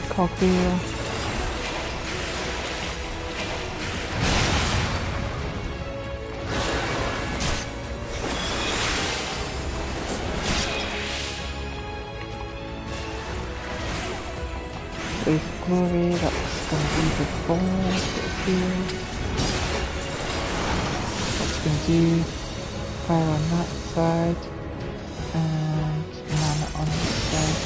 Cogwheel. With glory, that's going to be the ball here. What's going to do? Fire on that side, and mana on this side.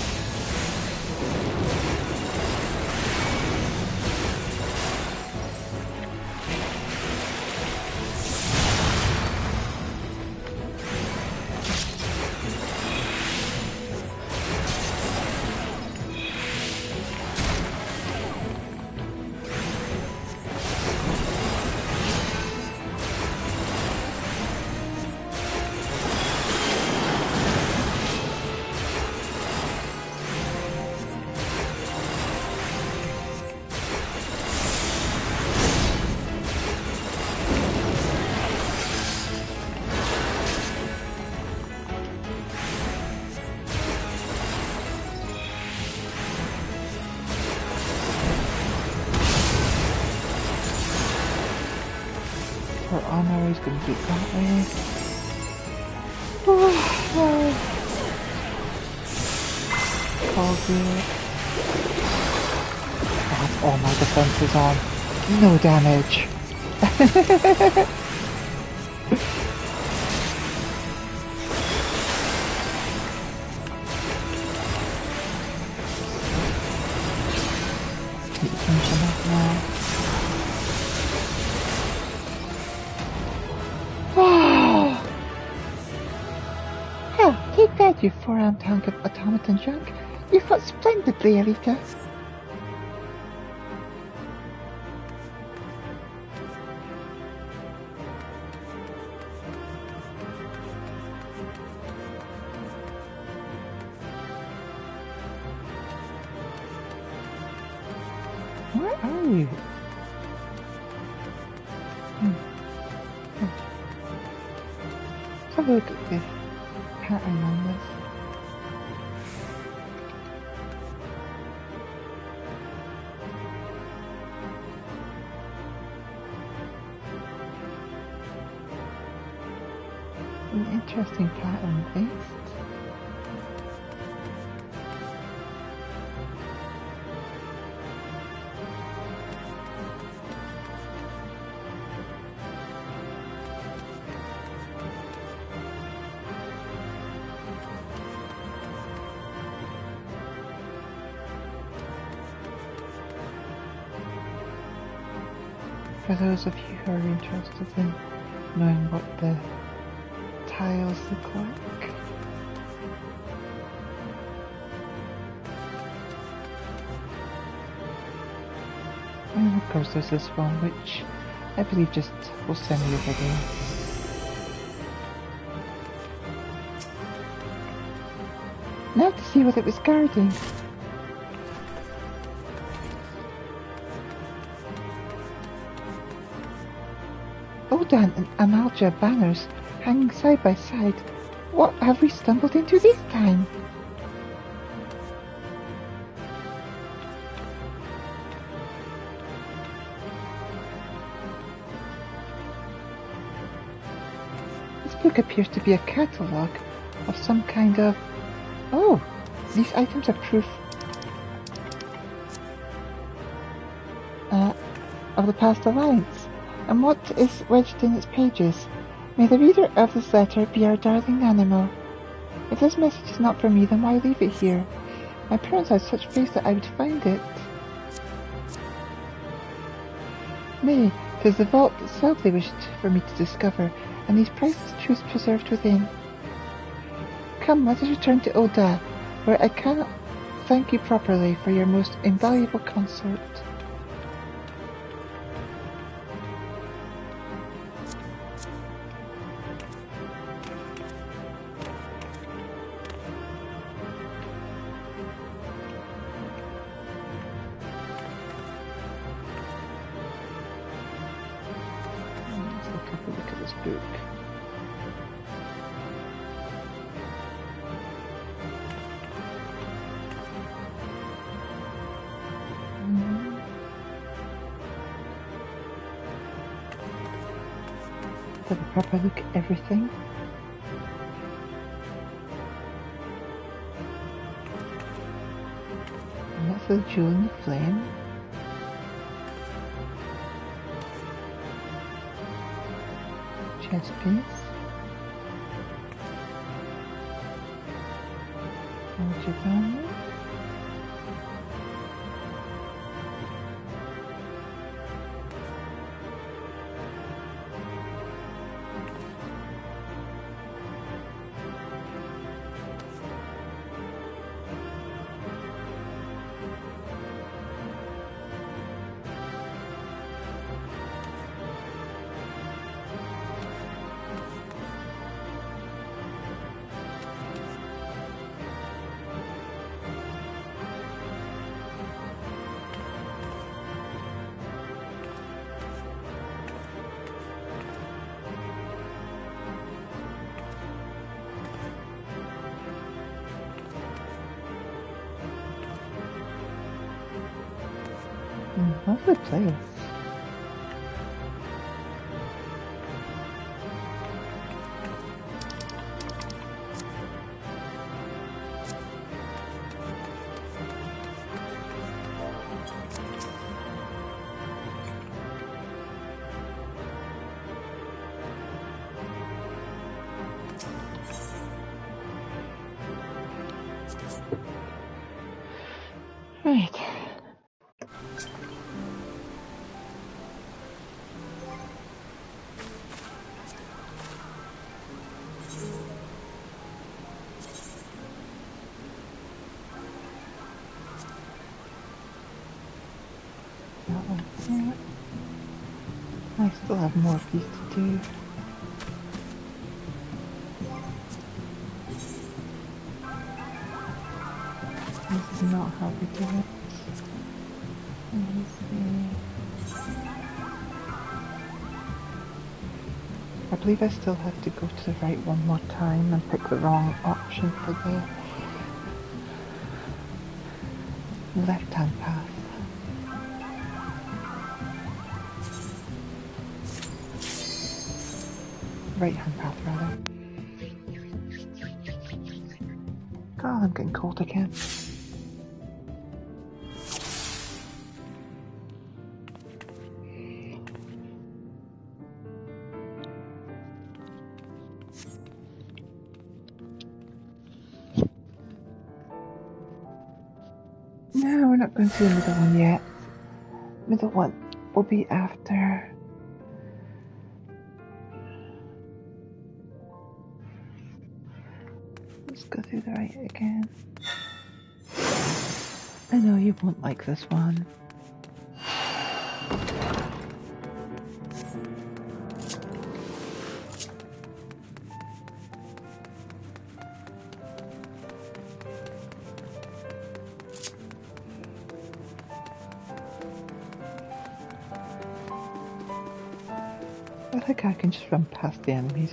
always going to do it that way. Oh, all good. I have all my defenses on. No damage. Finish them off now. Oh, take that, you four-armed hunk of automaton junk. You fought splendidly, Elita. Where are you? Let's have a look at the pattern on this. An interesting pattern based. For those of you who are interested in knowing what the tiles look like, and of course there's this one which I believe just will send me a video. Now to see what it was guarding. Odan and Amalja banners hanging side by side. What have we stumbled into this time? This book appears to be a catalogue of some kind of... Oh, these items are proof of the past alliance. And what is wedged in its pages? May the reader of this letter be our darling Animo. If this message is not for me, then why leave it here? My parents had such faith that I would find it. Nay, 'tis the vault itself they wished for me to discover, and these priceless truths preserved within. Come, let us return to Oda, where I cannot thank you properly for your most invaluable consort. Look at this book. Have a proper look at everything. And that's the jewel in the flame. Chess piece. Draconia. Lovely place. Right. That one there. I still have more of these to do. This is not how we do it. Let me see. I believe I still have to go to the right one more time and pick the wrong option for the left-hand path. Right-hand path, rather. God, I'm getting cold again. No, we're not going to the middle one yet. Middle one will be after. Let's go through the right again. I know you won't like this one. I think I can just run past the enemies.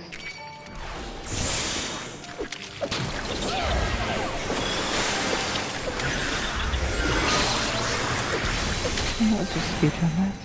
Let's just speedrun this.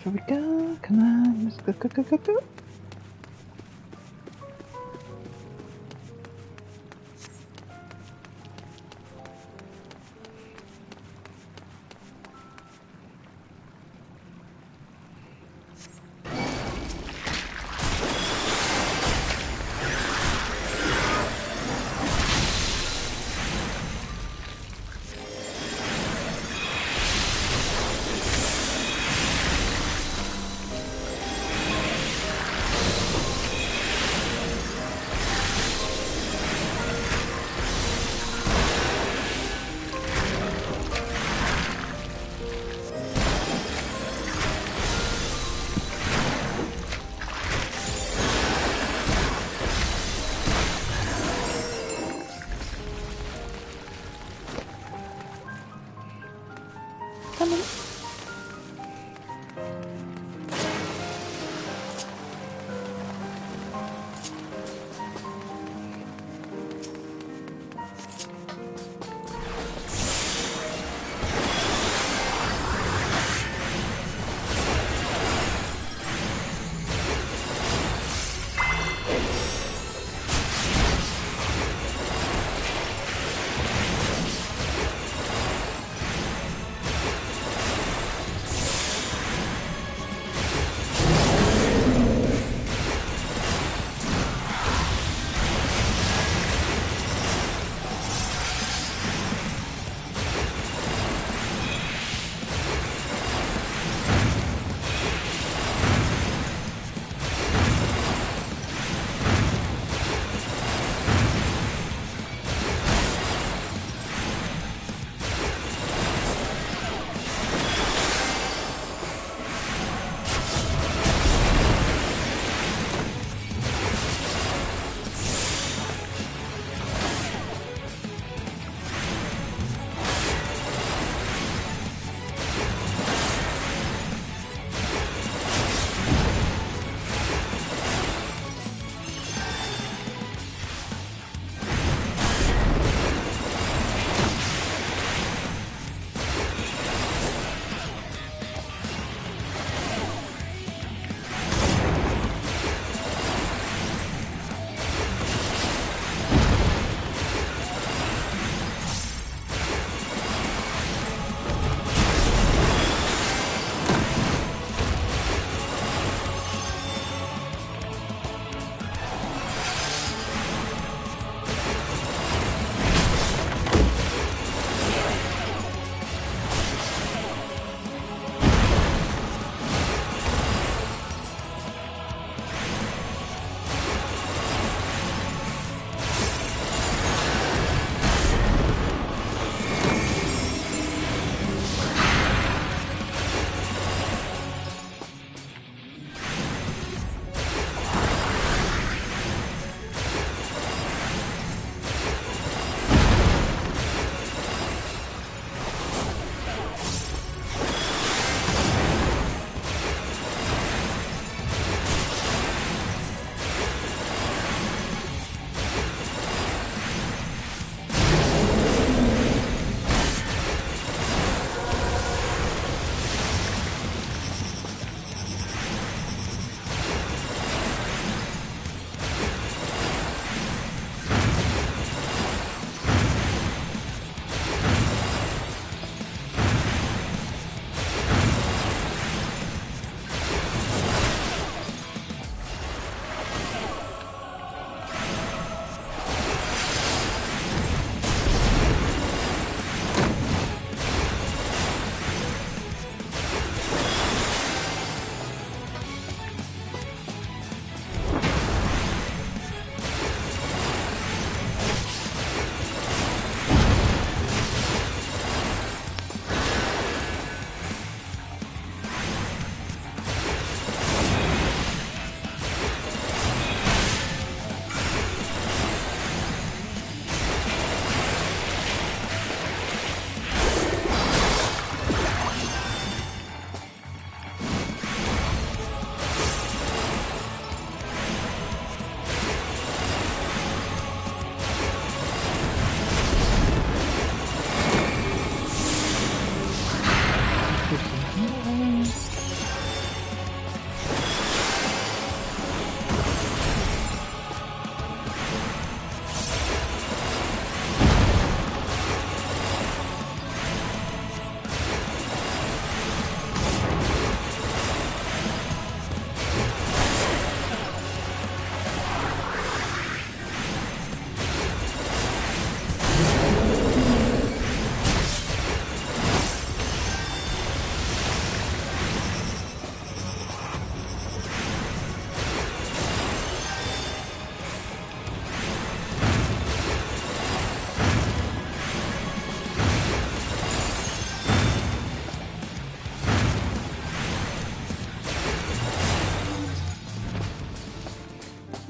Here we go. Come on. Let's go, go, go, go, go. Come on.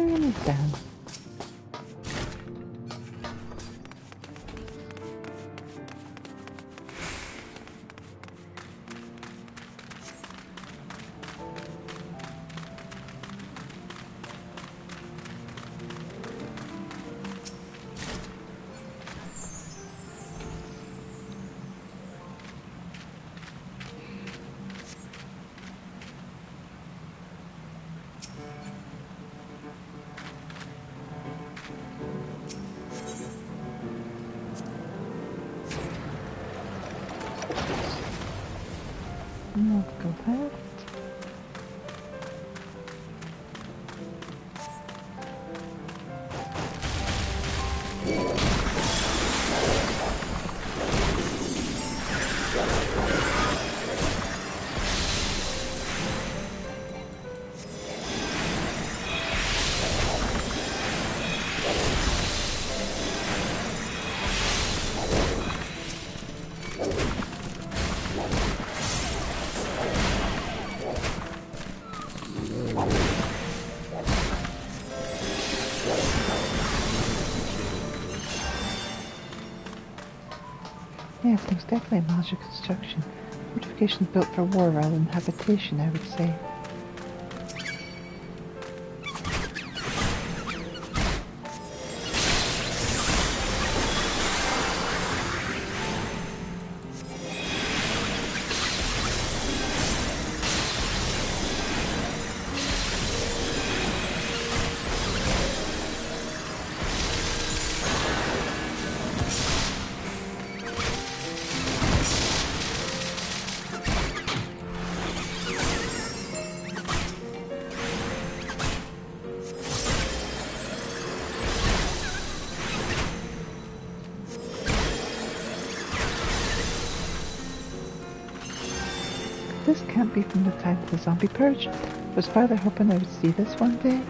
turn it down. I'll go left. Yes, it was definitely a magic construction. Fortifications built for war rather than habitation, I would say. This can't be from the time of the zombie purge. Was Father hoping I would see this one day?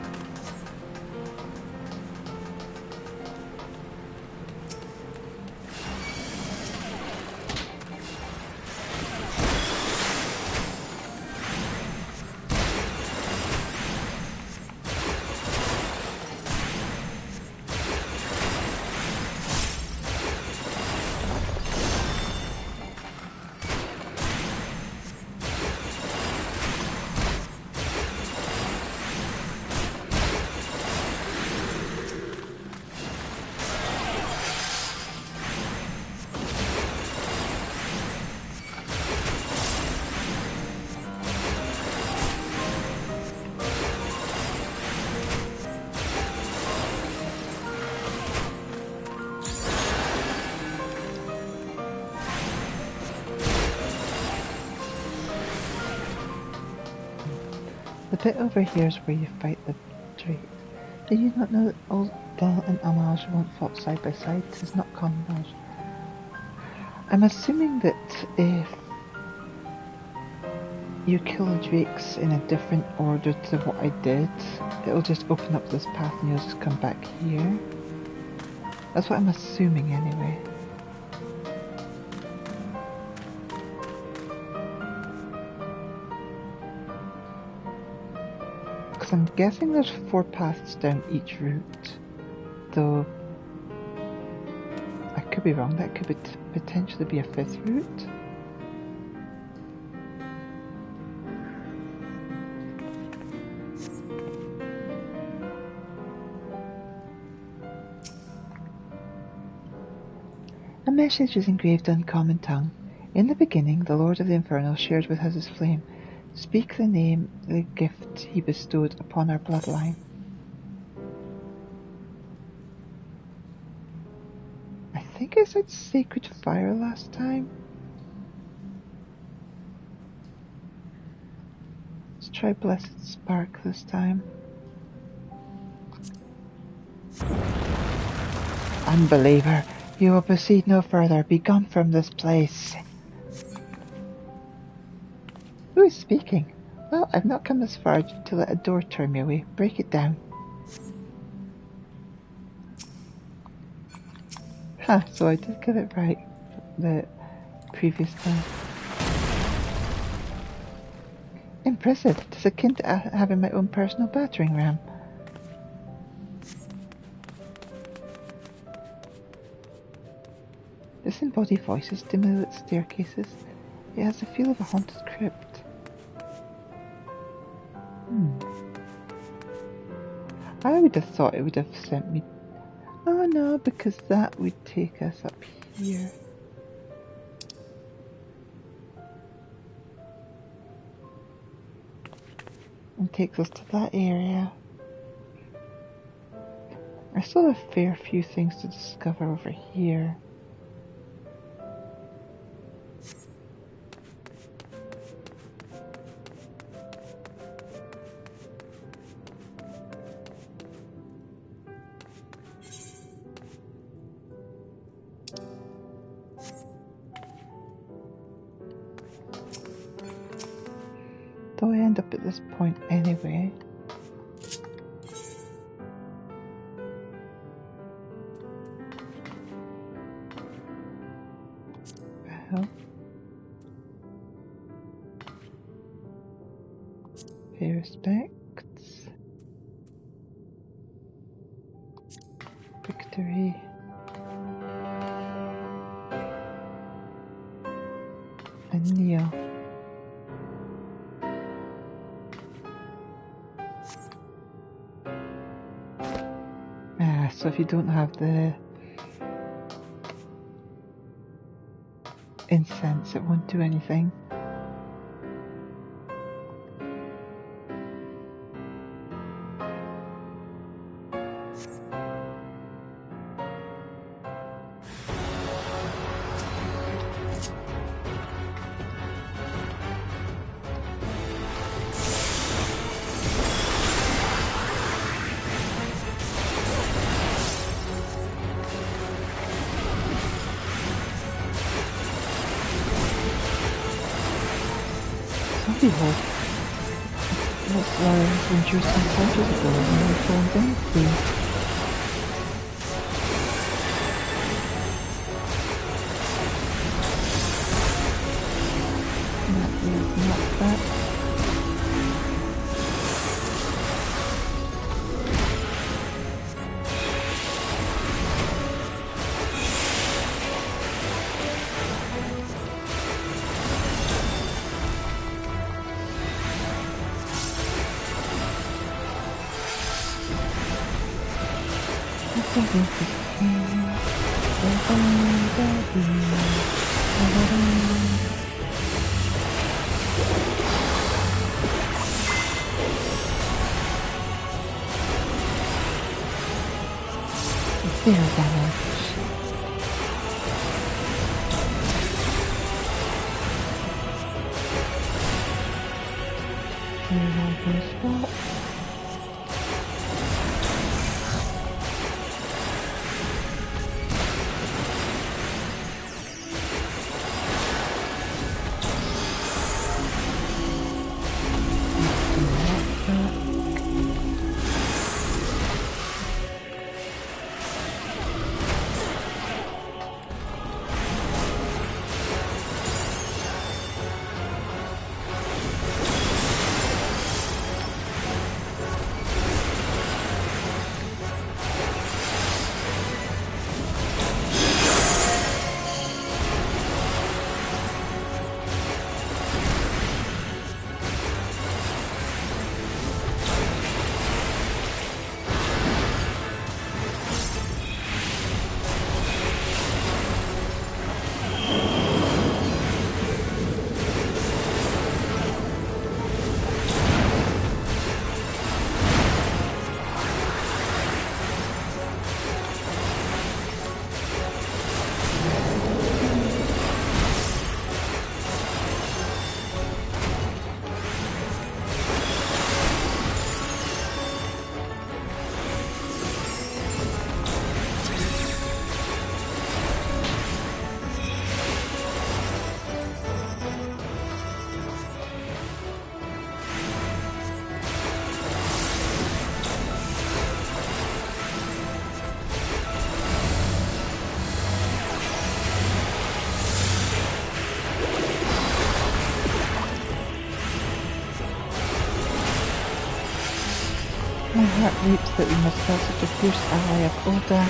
The bit over here is where you fight the Drake. Did you not know that Ulda and Amage won't fought side by side? It's not common knowledge. I'm assuming that if you kill the Drakes in a different order to what I did, it'll just open up this path and you'll just come back here. That's what I'm assuming anyway. Because I'm guessing there's 4 paths down each route, though I could be wrong, that could potentially be a 5th route. A message is engraved on common tongue. In the beginning, the Lord of the Infernal shared with us his flame. Speak the name, the gift he bestowed upon our bloodline. I think I said sacred fire last time. Let's try blessed spark this time. Unbeliever, you will proceed no further. Be gone from this place. Who is speaking? Well, I've not come this far to let a door turn me away. Break it down. Ha, so I did get it right the previous time. Impressive. It is akin to having my own personal battering ram. disembodied voices stimulate staircases. It has the feel of a haunted crypt. I would have thought it would have sent me... Oh no, because that would take us up here. And takes us to that area. I still have a fair few things to discover over here. Though I end up at this point anyway. Well, pay respects. Victory. And kneel. So if you don't have the incense, it won't do anything. Behold, that's when you were some centuries ago when we found Bentley. That is not that. Zero damage. Zero spot. My heart leaps that we must have such a fierce ally of Oda.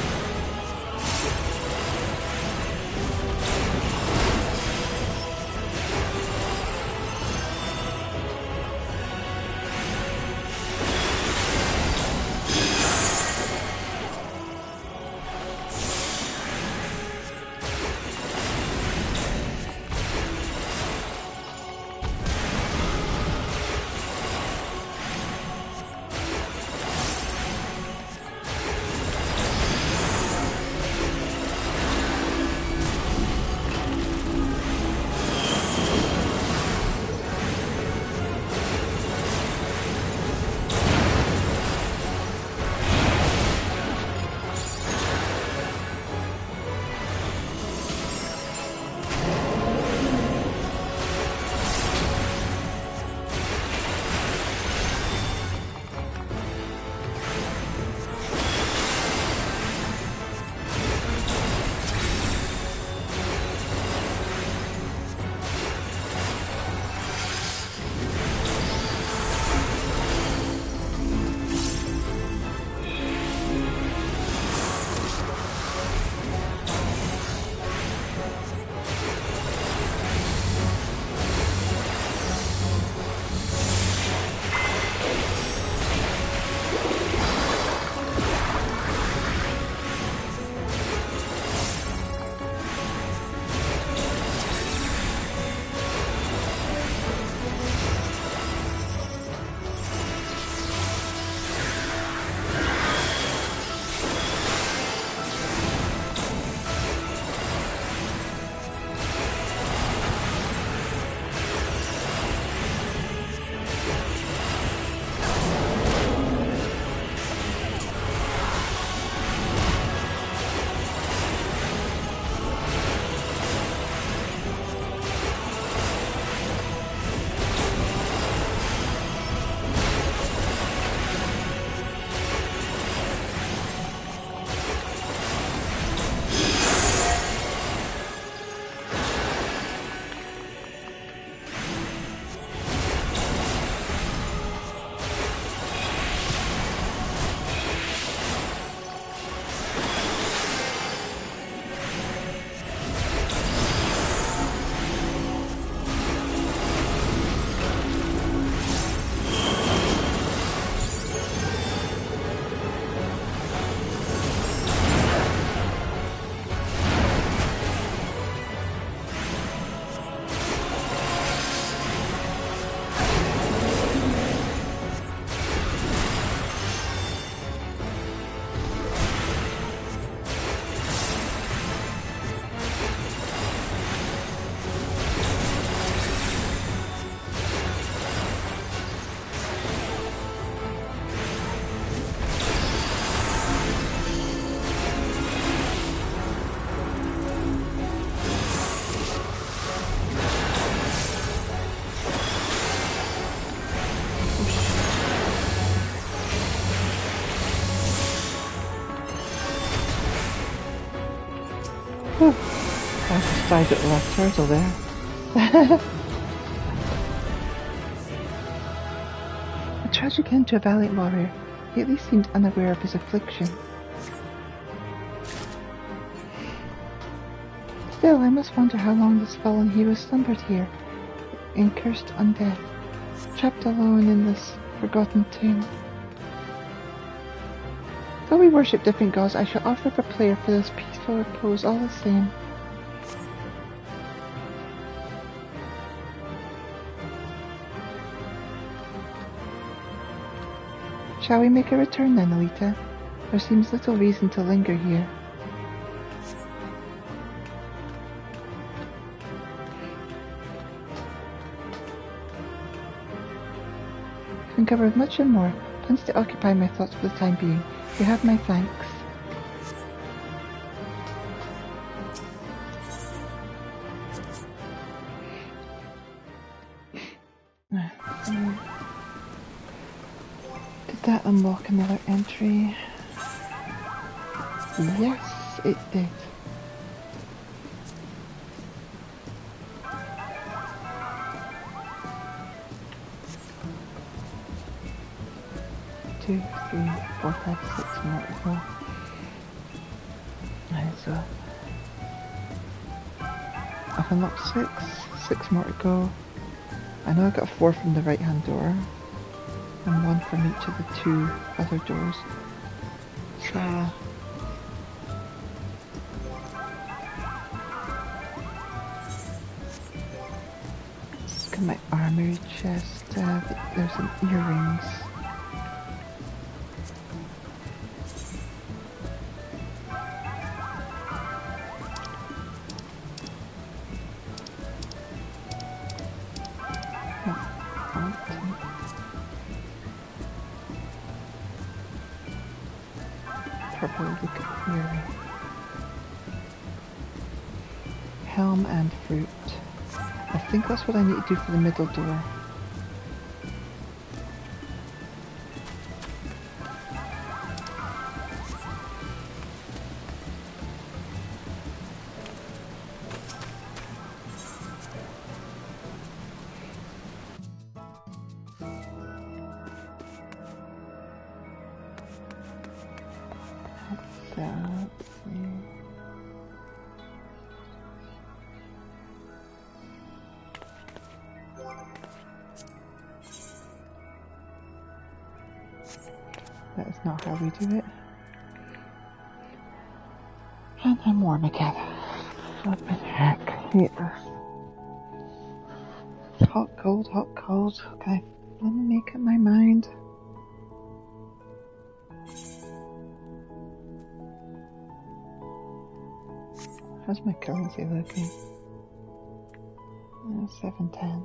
Whew. I just died at the last turtle there. A tragic end to a valiant warrior. He at least seemed unaware of his affliction. Still, I must wonder how long this fallen hero slumbered here, in cursed undeath, trapped alone in this forgotten tomb. Though we worship different gods, I shall offer up a prayer for this peaceful repose all the same. Shall we make a return then, Elita? There seems little reason to linger here. I've uncovered much and more, plans to occupy my thoughts for the time being. You have my thanks. Did that unlock another entry? Yes, it did. Two, three, four, 5, 6 more to go. Right, so I've unlocked 6 more to go. I know I got 4 from the right hand door and 1 from each of the 2 other doors. So let's look at my armory chest. There's some earrings. Probably look at earring. Helm and fruit. I think that's what I need to do for the middle door. That is not how we do it. And I'm warm again. Flippin' heck, I hate this. Hot, cold, hot, cold. Okay, let me make up my mind. How's my currency looking? 710.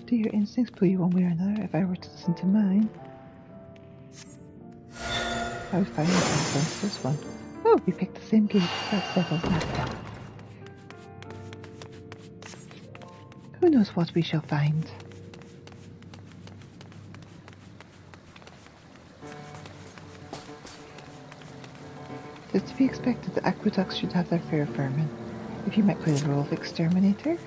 Do your instincts pull you one way or another? If I were to listen to mine, I would find myself against this one. Oh, we picked the same gate. That settles that. Who knows what we shall find? It is to be expected that aqueducts should have their fair of vermin. If you might play the role of exterminator.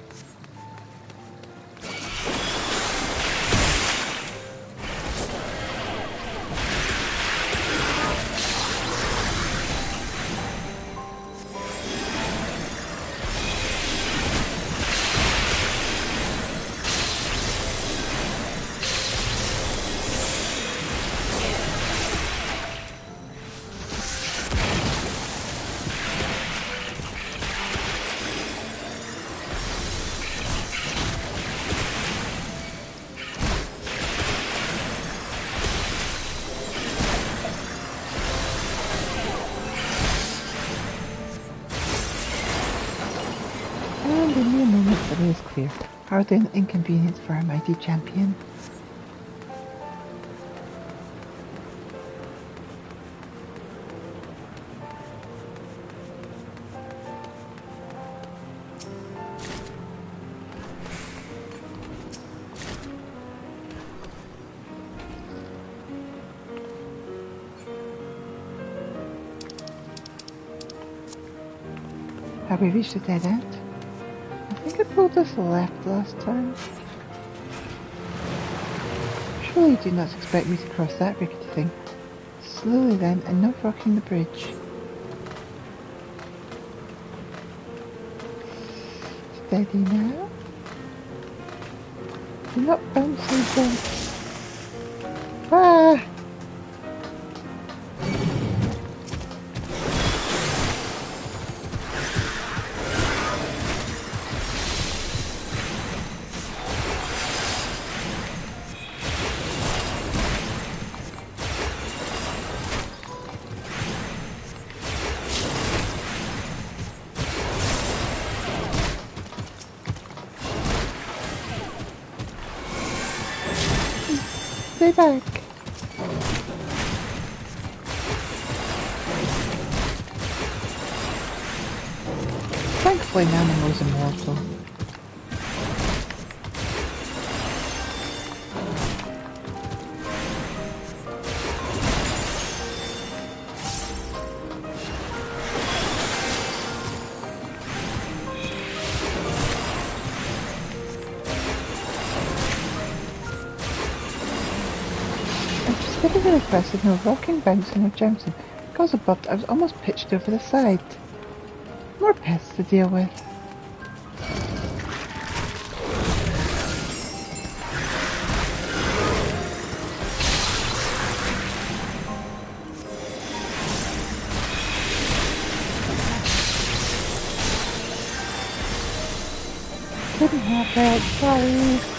And in mere moments the way is clear. Hardly an inconvenience for our mighty champion. Have we reached the dead end? I think I pulled us left last time. Surely you do not expect me to cross that rickety thing. Slowly then, and not rocking the bridge. Steady now. Do not bounce so jump. Ah! Stay back. Thankfully, Nanamo's immortal. Getting requested no rocking, bouncing or jouncing. Because of bumped, I was almost pitched over the side. More pests to deal with. Couldn't have it, sorry.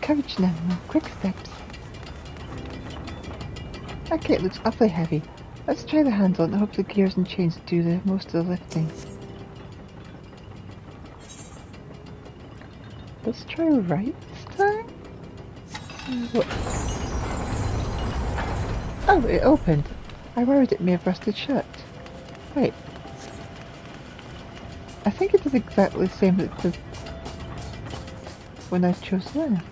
Courage now, quick steps. Okay, it looks awfully heavy. Let's try the handle and hope the gears and chains do the most of the lifting. Let's try right this time. What? Oh, it opened. I worried it may have rusted shut. Wait. I think it did exactly the same as it did when I chose left.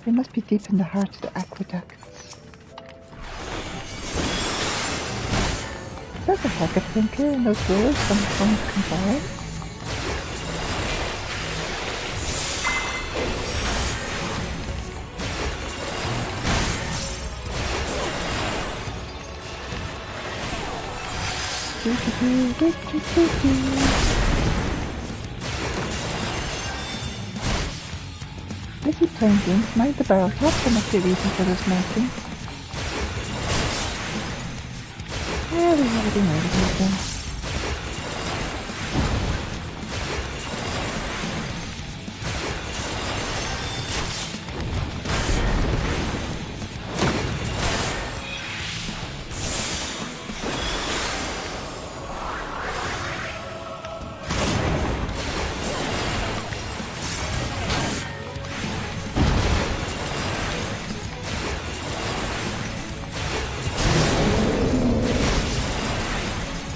They must be deep in the heart of the aqueducts. That's a heck of a thinker, and those rollers sometimes combine. Busy playing games, mind the barrel top, there must be a reason for those markings. Yeah, we already know the reason.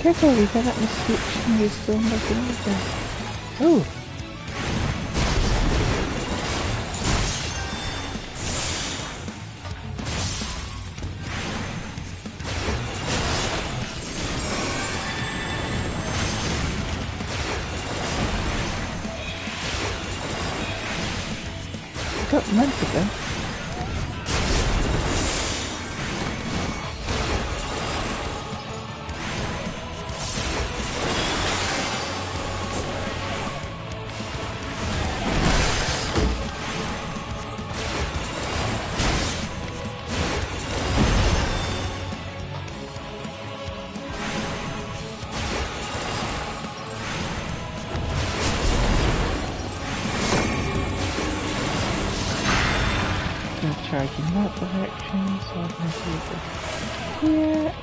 Careful, Elita, that must be still in the water. Oh! I got months ago. guardian, not direction, so I'm going to use this here.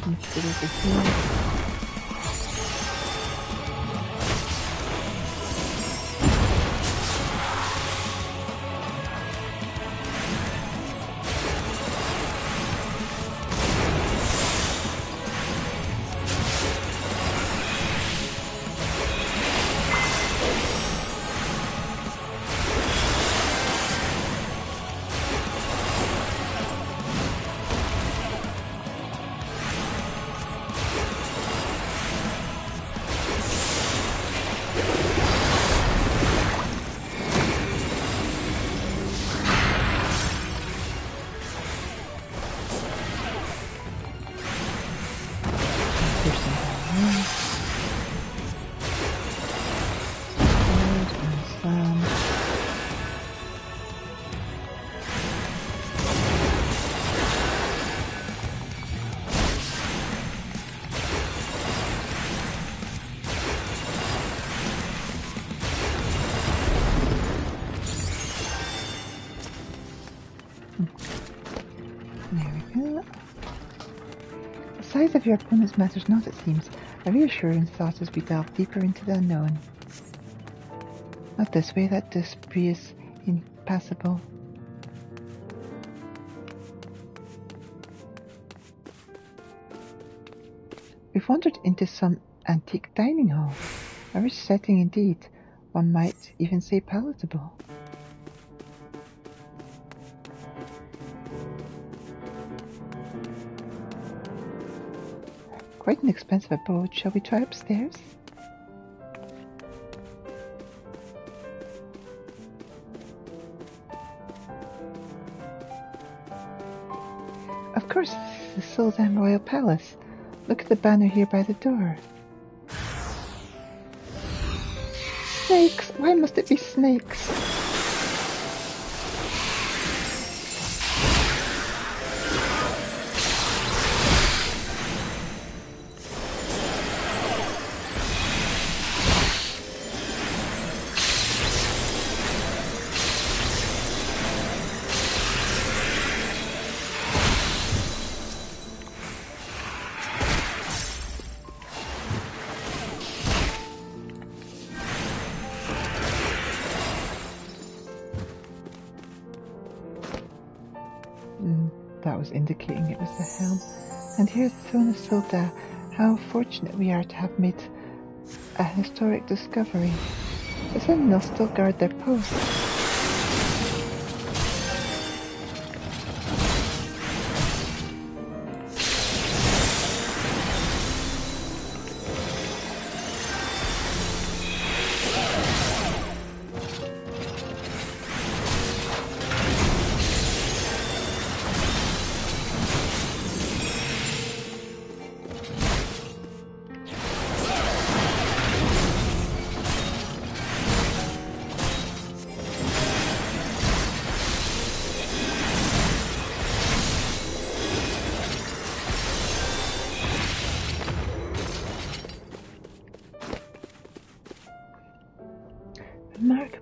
Let's get over here. There we go. The size of your opponents matters not, it seems. A reassuring thought as we delve deeper into the unknown. Not this way, that debris is impassable. We've wandered into some antique dining hall. A rich setting indeed. One might even say palatable. Quite an expensive abode. Shall we try upstairs? Of course, this is the Sultan Royal Palace. Look at the banner here by the door. Snakes! Why must it be snakes? That was indicating it was the helm. And here's the throne of Silda. How fortunate we are to have made a historic discovery. The sentinels still guard their post.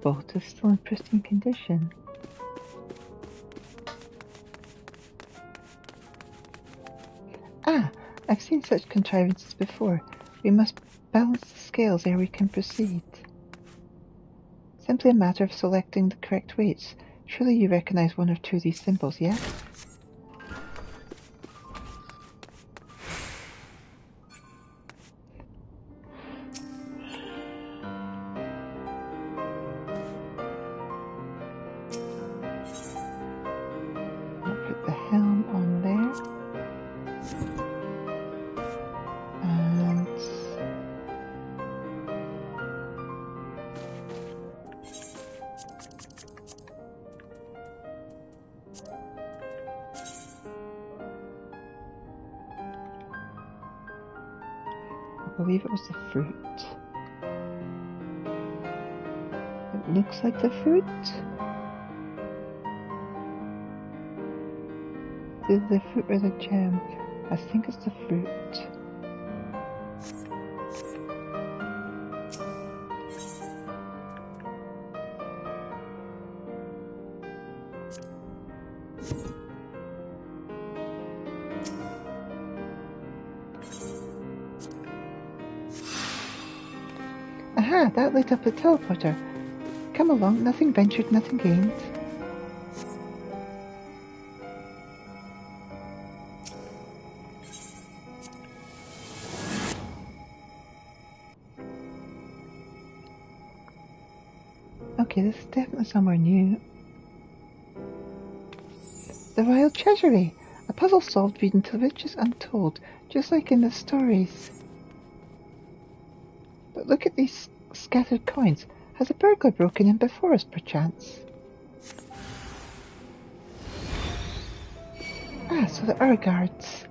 boat is still in pristine condition. Ah, I've seen such contrivances before. We must balance the scales ere we can proceed. Simply a matter of selecting the correct weights. Surely you recognize one or two of these symbols, yes? I'll put the helm on there. And I believe it was the fruit. It looks like the fruit. The fruit or the gem? I think it's the fruit. Aha, that lit up a teleporter. Come along, nothing ventured, nothing gained. Okay, this is definitely somewhere new. The Royal Treasury! A puzzle solved reading till riches untold, just like in the stories. But look at these scattered coins. Has a burglar broken in before us, perchance? Ah, so there are guards.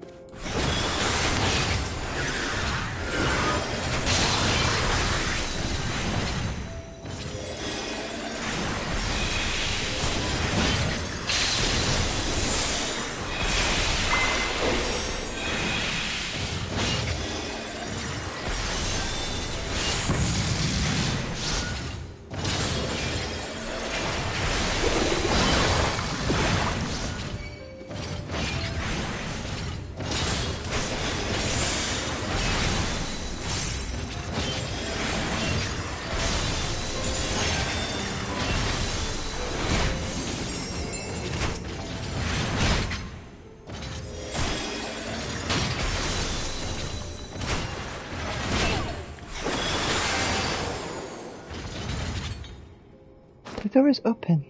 The door is open,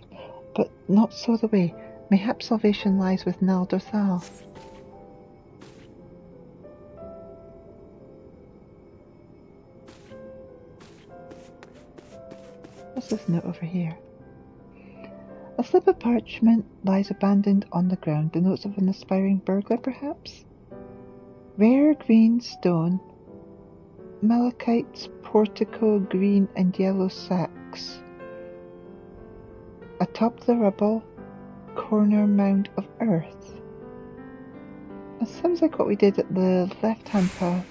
but not so the way. Mayhap salvation lies with Naldor Thal. What's this note over here? A slip of parchment lies abandoned on the ground, the notes of an aspiring burglar, perhaps? Rare green stone, malachite, portico, green and yellow sacks. Atop the rubble, corner mound of earth. That sounds like what we did at the left-hand path.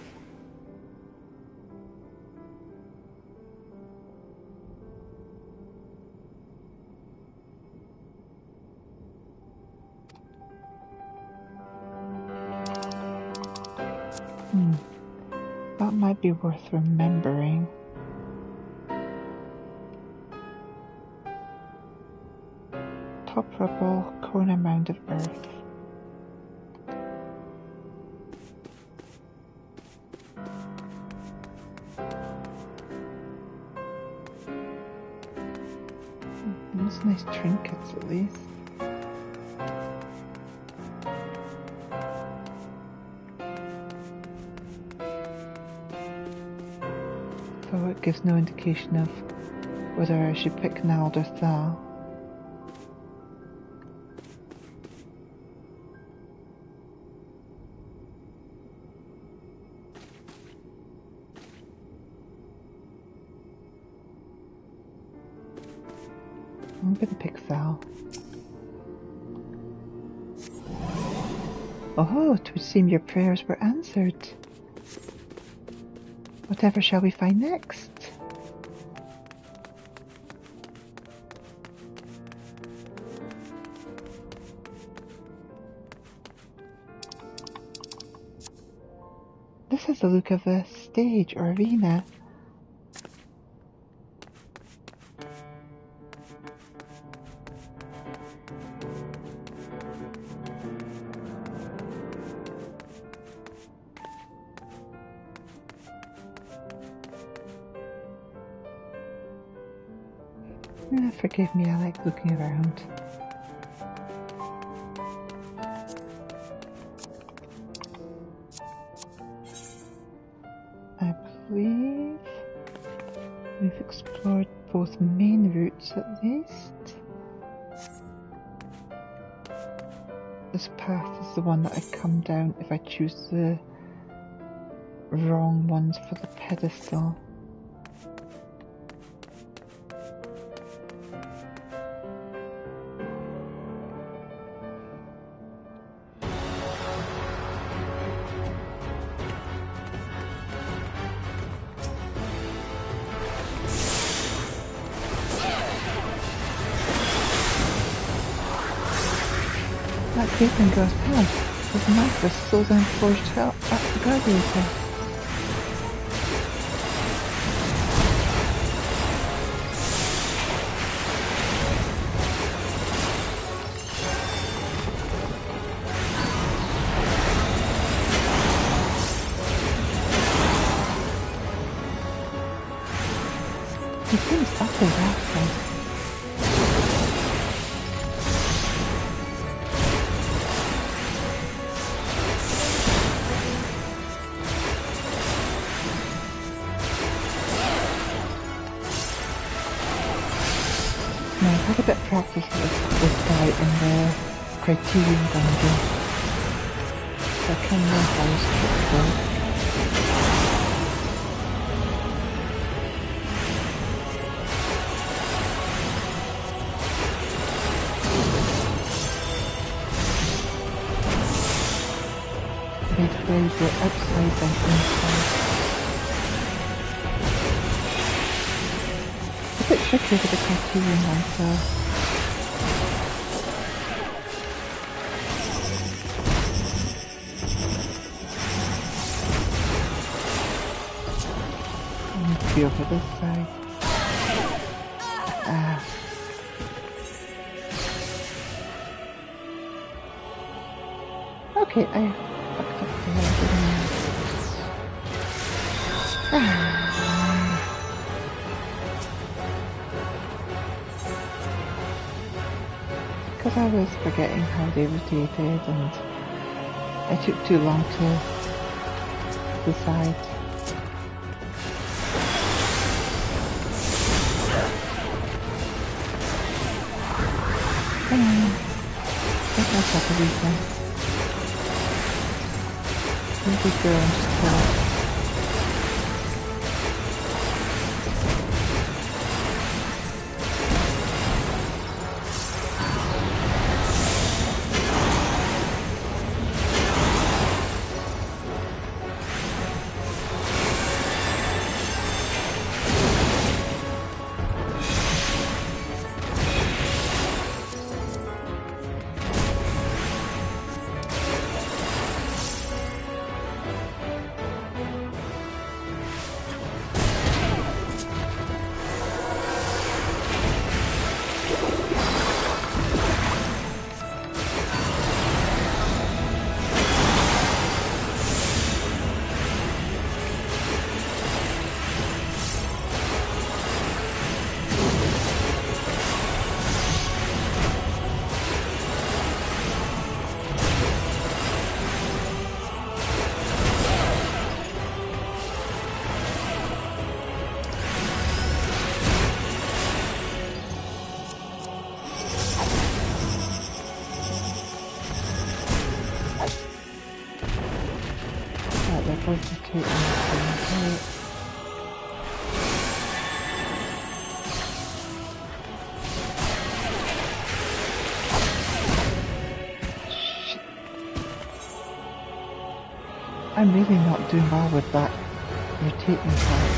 That might be worth remembering. Top rubble, corner mound of earth. Those nice trinkets at least. So it gives no indication of whether I should pick Nald or Thal. I'm gonna pick Thal. Oh, it would seem your prayers were answered. Whatever shall we find next? This has the look of a stage or arena. Forgive me, I like looking around. I believe we've explored both main routes at least. This path is the one that I come down if I choose the wrong ones for the pedestal. That creeping girl's path was marked with souls and forged hell at the gladiator. He seems awfully wrathful. Now, I've had a bit of practice with this guy in the Criterion dungeon, so I can know how his tricks work. Red waves were outside and inside. A bit tricky with the Criterion one, so I need to be over this side. Okay, I fucked up the head, didn't I? Because I was forgetting how they rotated and I took too long to decide. Hang on. Get myself a refund. Maybe girl and just pull. I'm really not doing well with that rotating part.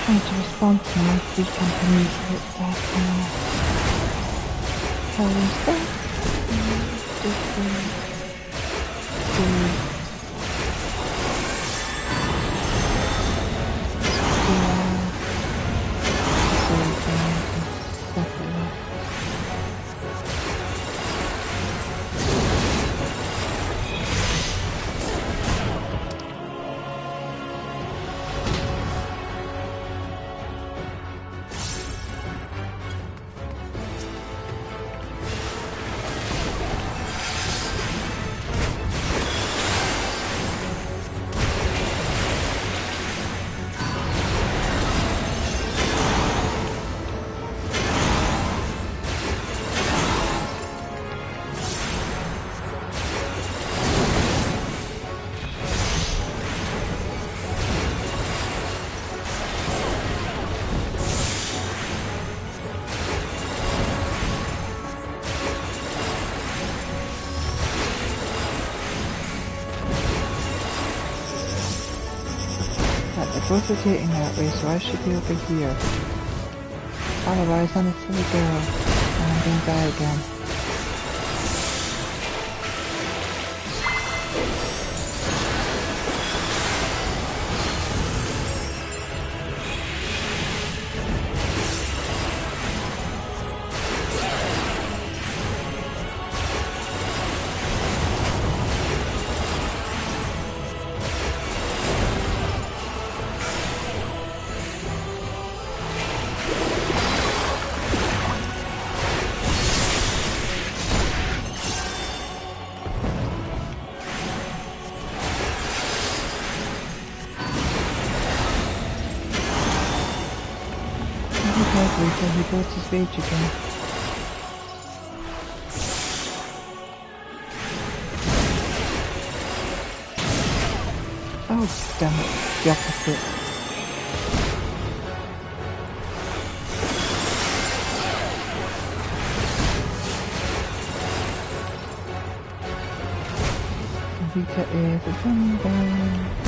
Trying to respond to my three companies hit that challenge that. Both rotating that way, so I should be over here. Otherwise, I'm a silly girl, and I'm gonna die again. He builds his rage again. Oh, damn it. The opposite. Elita is a thunder.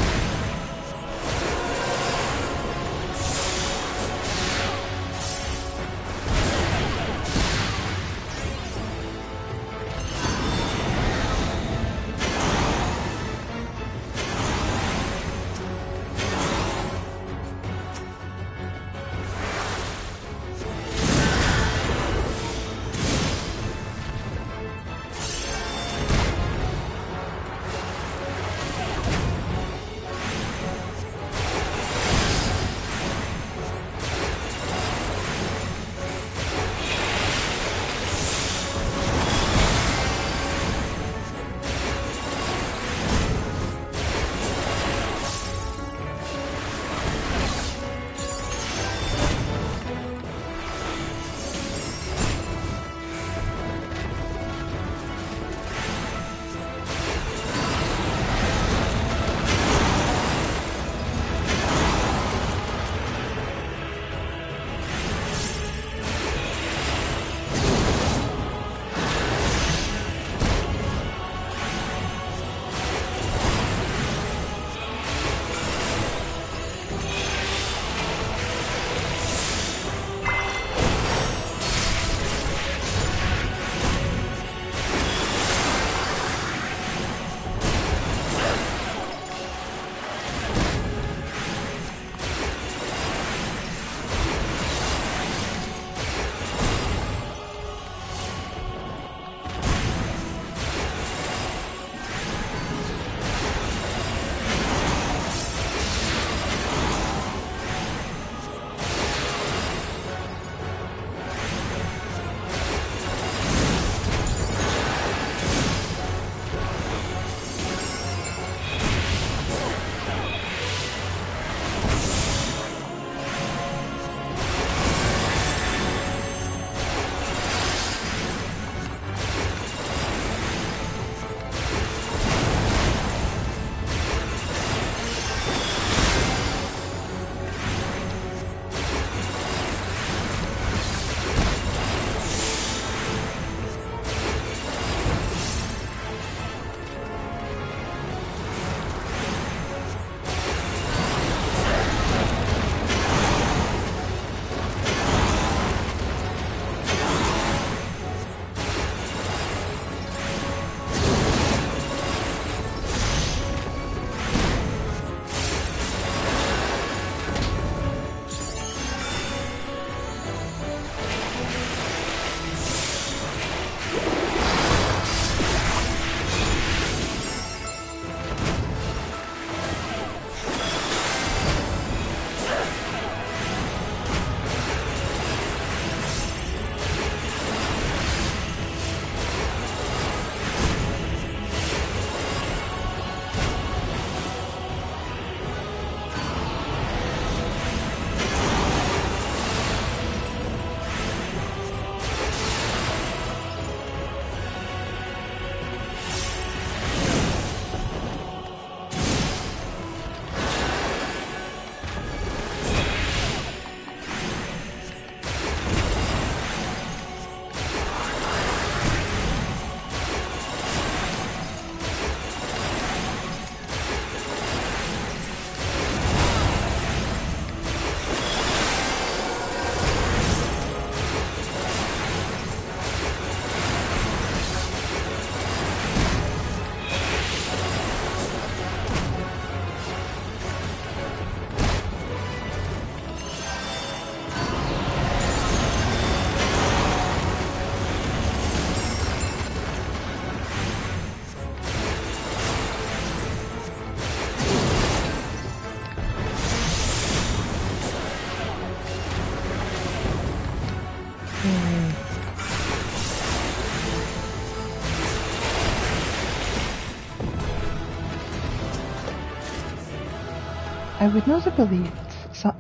I would not have believed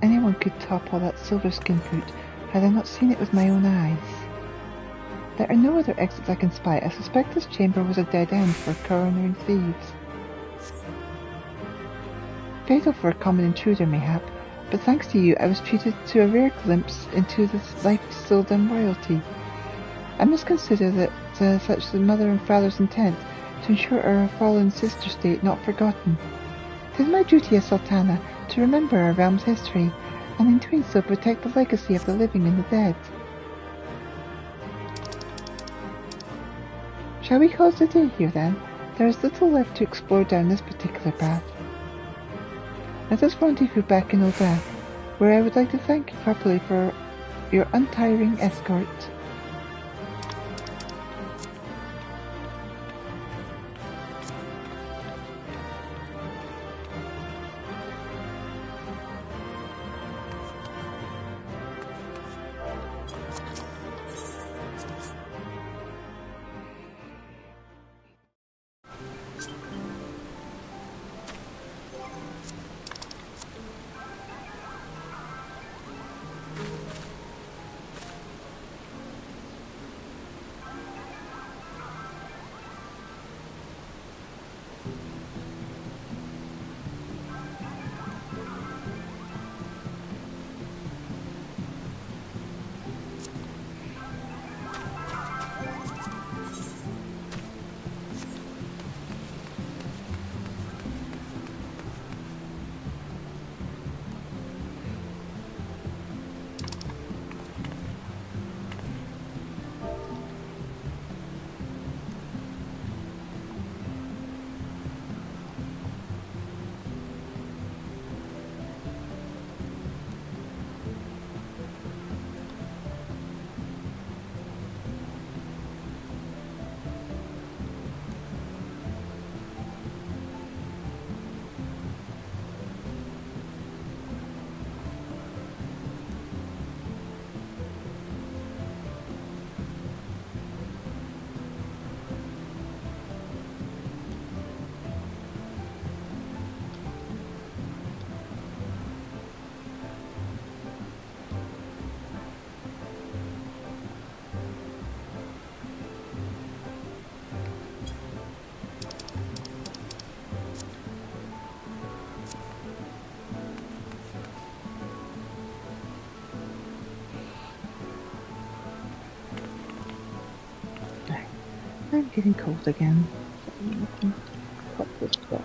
anyone could topple that silver skin boot had I not seen it with my own eyes. There are no other exits I can spy. I suspect this chamber was a dead end for cornering thieves. Fatal for a common intruder, mayhap, but thanks to you I was treated to a rare glimpse into the life of Sildan royalty. I must consider that such the mother and father's intent to ensure our fallen sister state not forgotten. 'Tis my duty as Sultana to remember our realm's history, and in doing so protect the legacy of the living and the dead. Shall we close the day here then? There is little left to explore down this particular path. Let us rendezvous back in Odath, where I would like to thank you properly for your untiring escort. I'm getting cold again. Pop this back.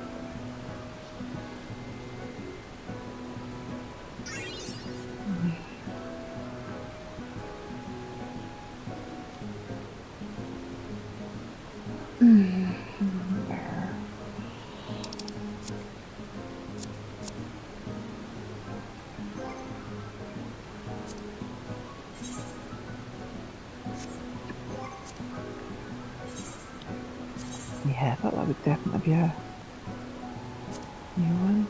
Yeah, I thought that would definitely be a new one.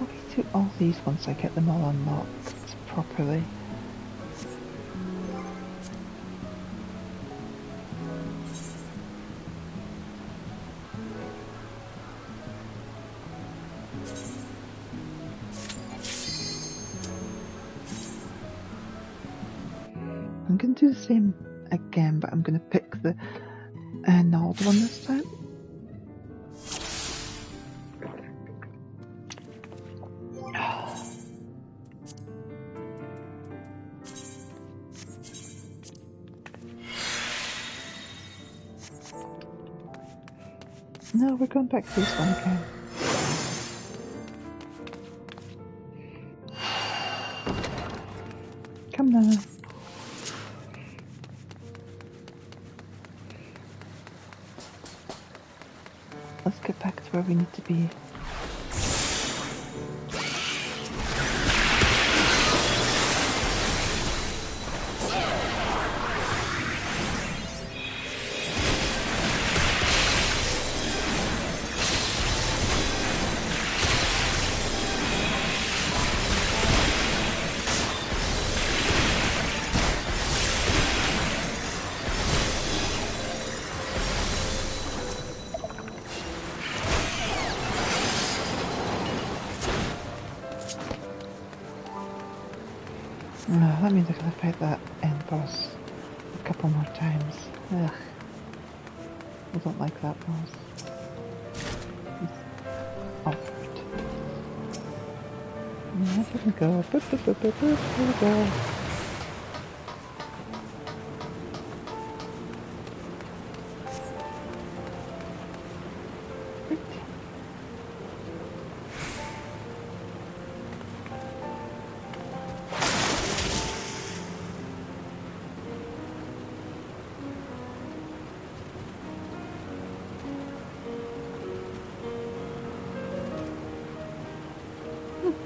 I'll get to all these once I get them all unlocked properly. I'm going to do the same again, but I'm going to pick the gnarled one this time. No, we're going back to this one again. Come now. Let's get back to where we need to be. That means I gotta fight that end boss a couple more times. Ugh. I don't like that boss. He's awkward. Here we go. Here we go.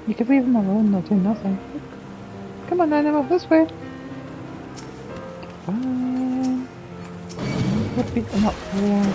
You can leave them alone, they'll do nothing. Come on, animal, this way. Fine. We'll beat them up there.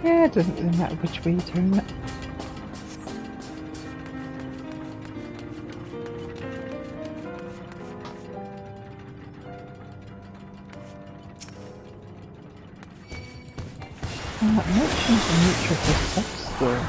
Yeah, it doesn't really matter which way you turn it. I'm not sure the nature of this box though.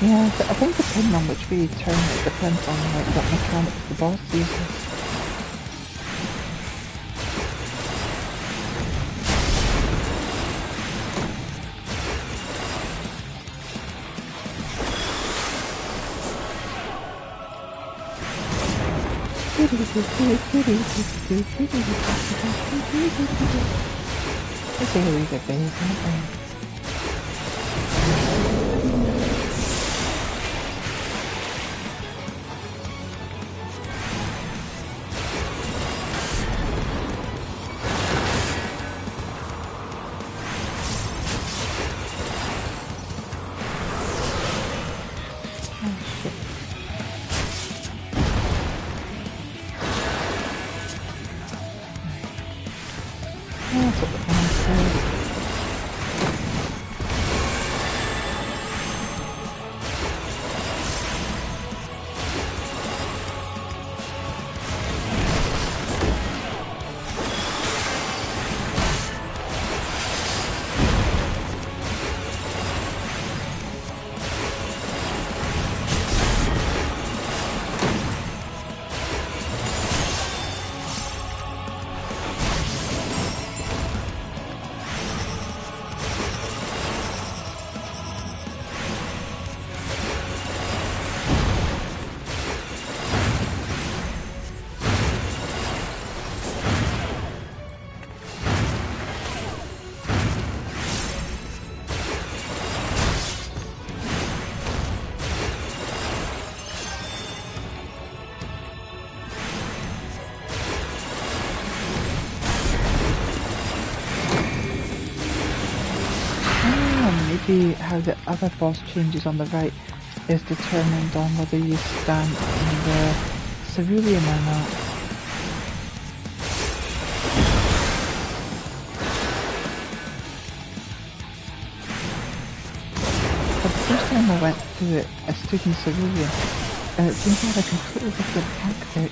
Yeah, I think depending on which way you turn it depends on like what mechanics the boss uses. It's a really good base, isn't it? That's what the plan says. maybe how the other boss changes on the right is determined on whether you stand in the cerulean or not. But the first time I went through it, I stood in cerulean, and it seemed to have a completely different tactic.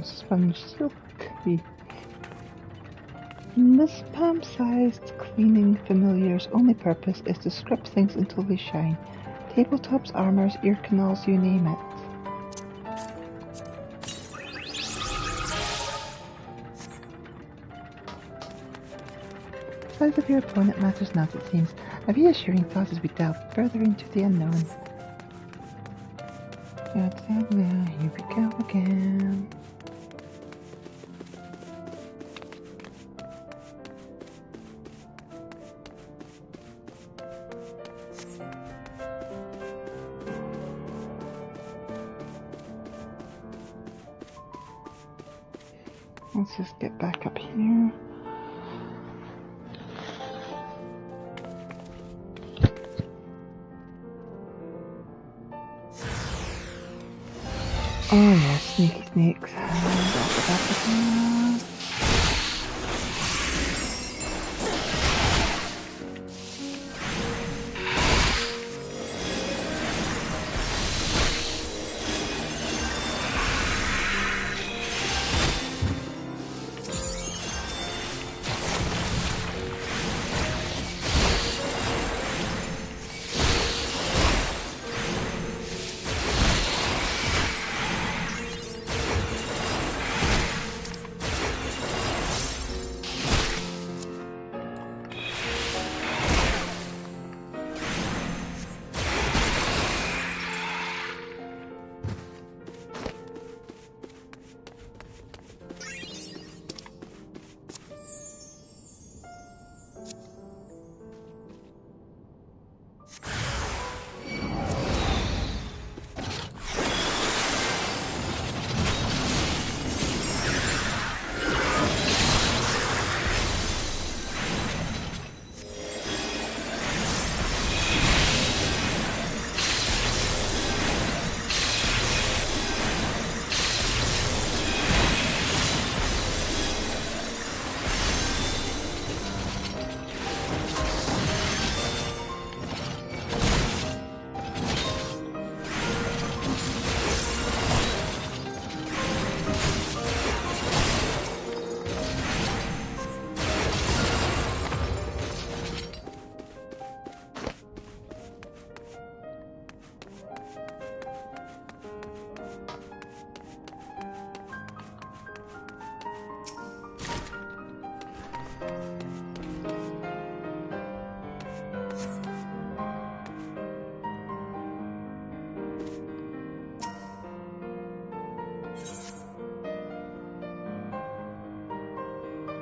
Sponge silky. This palm-sized cleaning familiar's only purpose is to scrub things until they shine. Tabletops, armors, ear canals, you name it. The size of your opponent matters not, it seems. A reassuring thought as we delve further into the unknown. Here we go again. Let's just get back up here. Oh yeah, sneaky snakes.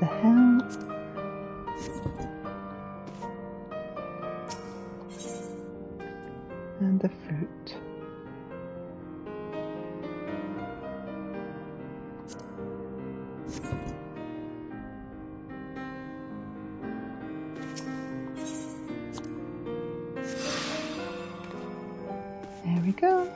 the helm. And the fruit. There we go.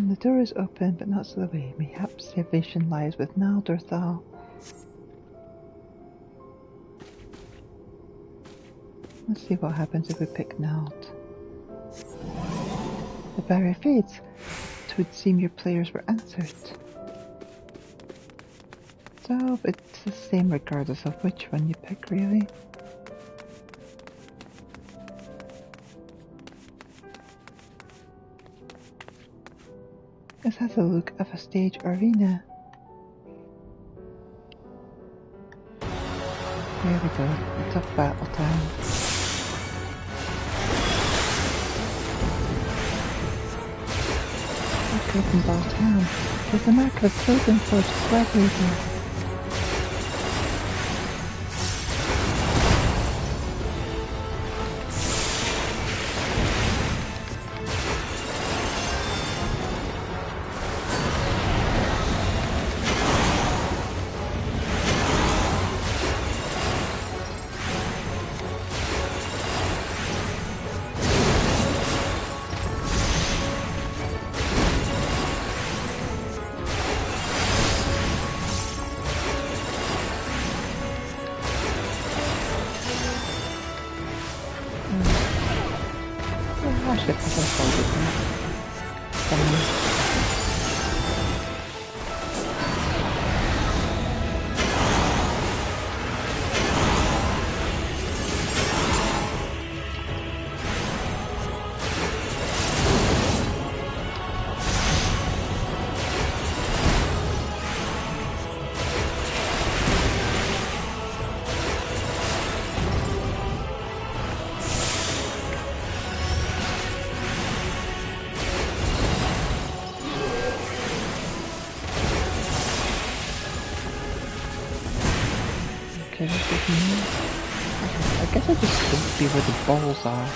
The door is open, but not so the way. Mayhaps salvation lies with Nald or Thal. Let's see what happens if we pick Nald. The barrier fades. It would seem your players were answered. So, it's the same regardless of which one you pick, really. This has a look of a stage arena. There we go, a tough battle time. Okay, from Ball Town. There's the mark of a clothing forged flag radio. I should have folded that. Okay, this is new. I guess I just couldn't see where the balls are.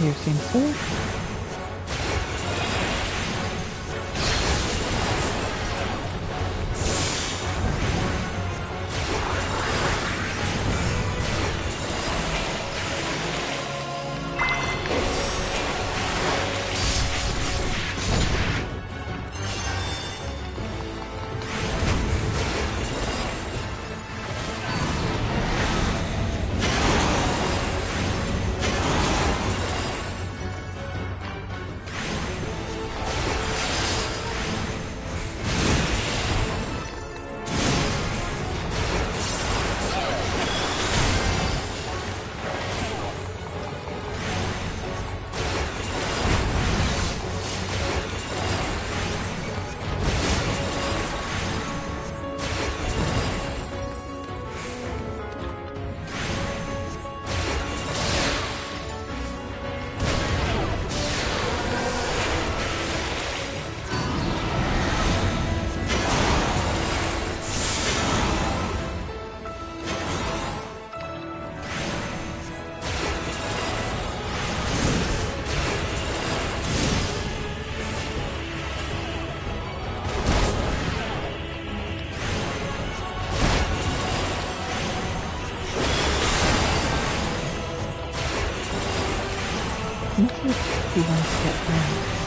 Here seems safe. Must have he wants to get down.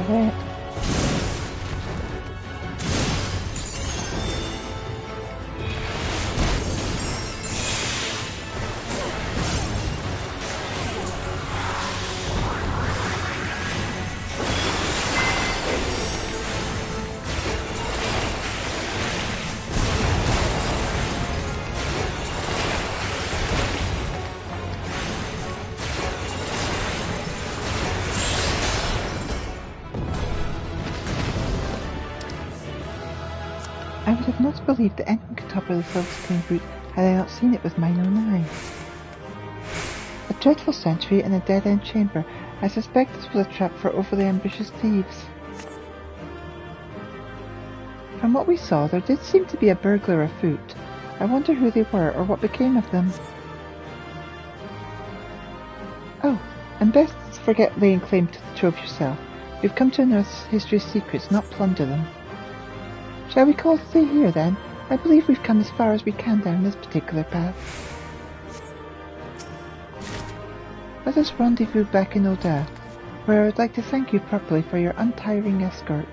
It. I would have not believed that anyone could topple the silver-screen route had I not seen it with mine own eyes. A dreadful sentry in a dead-end chamber. I suspect this was a trap for overly ambitious thieves. From what we saw, there did seem to be a burglar afoot. I wonder who they were or what became of them. Oh, and best forget laying claim to the trove yourself. We've come to unearth history's secrets, not plunder them. Shall we call it here, then? I believe we've come as far as we can down this particular path. Let us rendezvous back in Oda, where I would like to thank you properly for your untiring escort.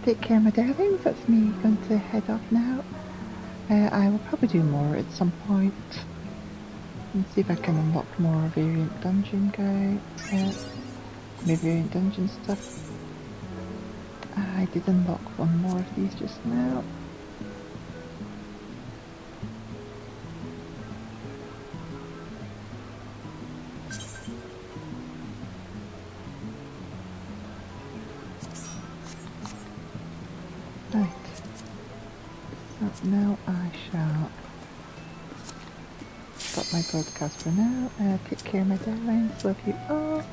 Take care, my darlings. That's me going to head off now. I will probably do more at some point. And see if I can unlock more variant dungeon variant dungeon stuff. I did unlock one more of these just now. Right. So now I shall stop my broadcast for now. Take care, my darlings. Love you all.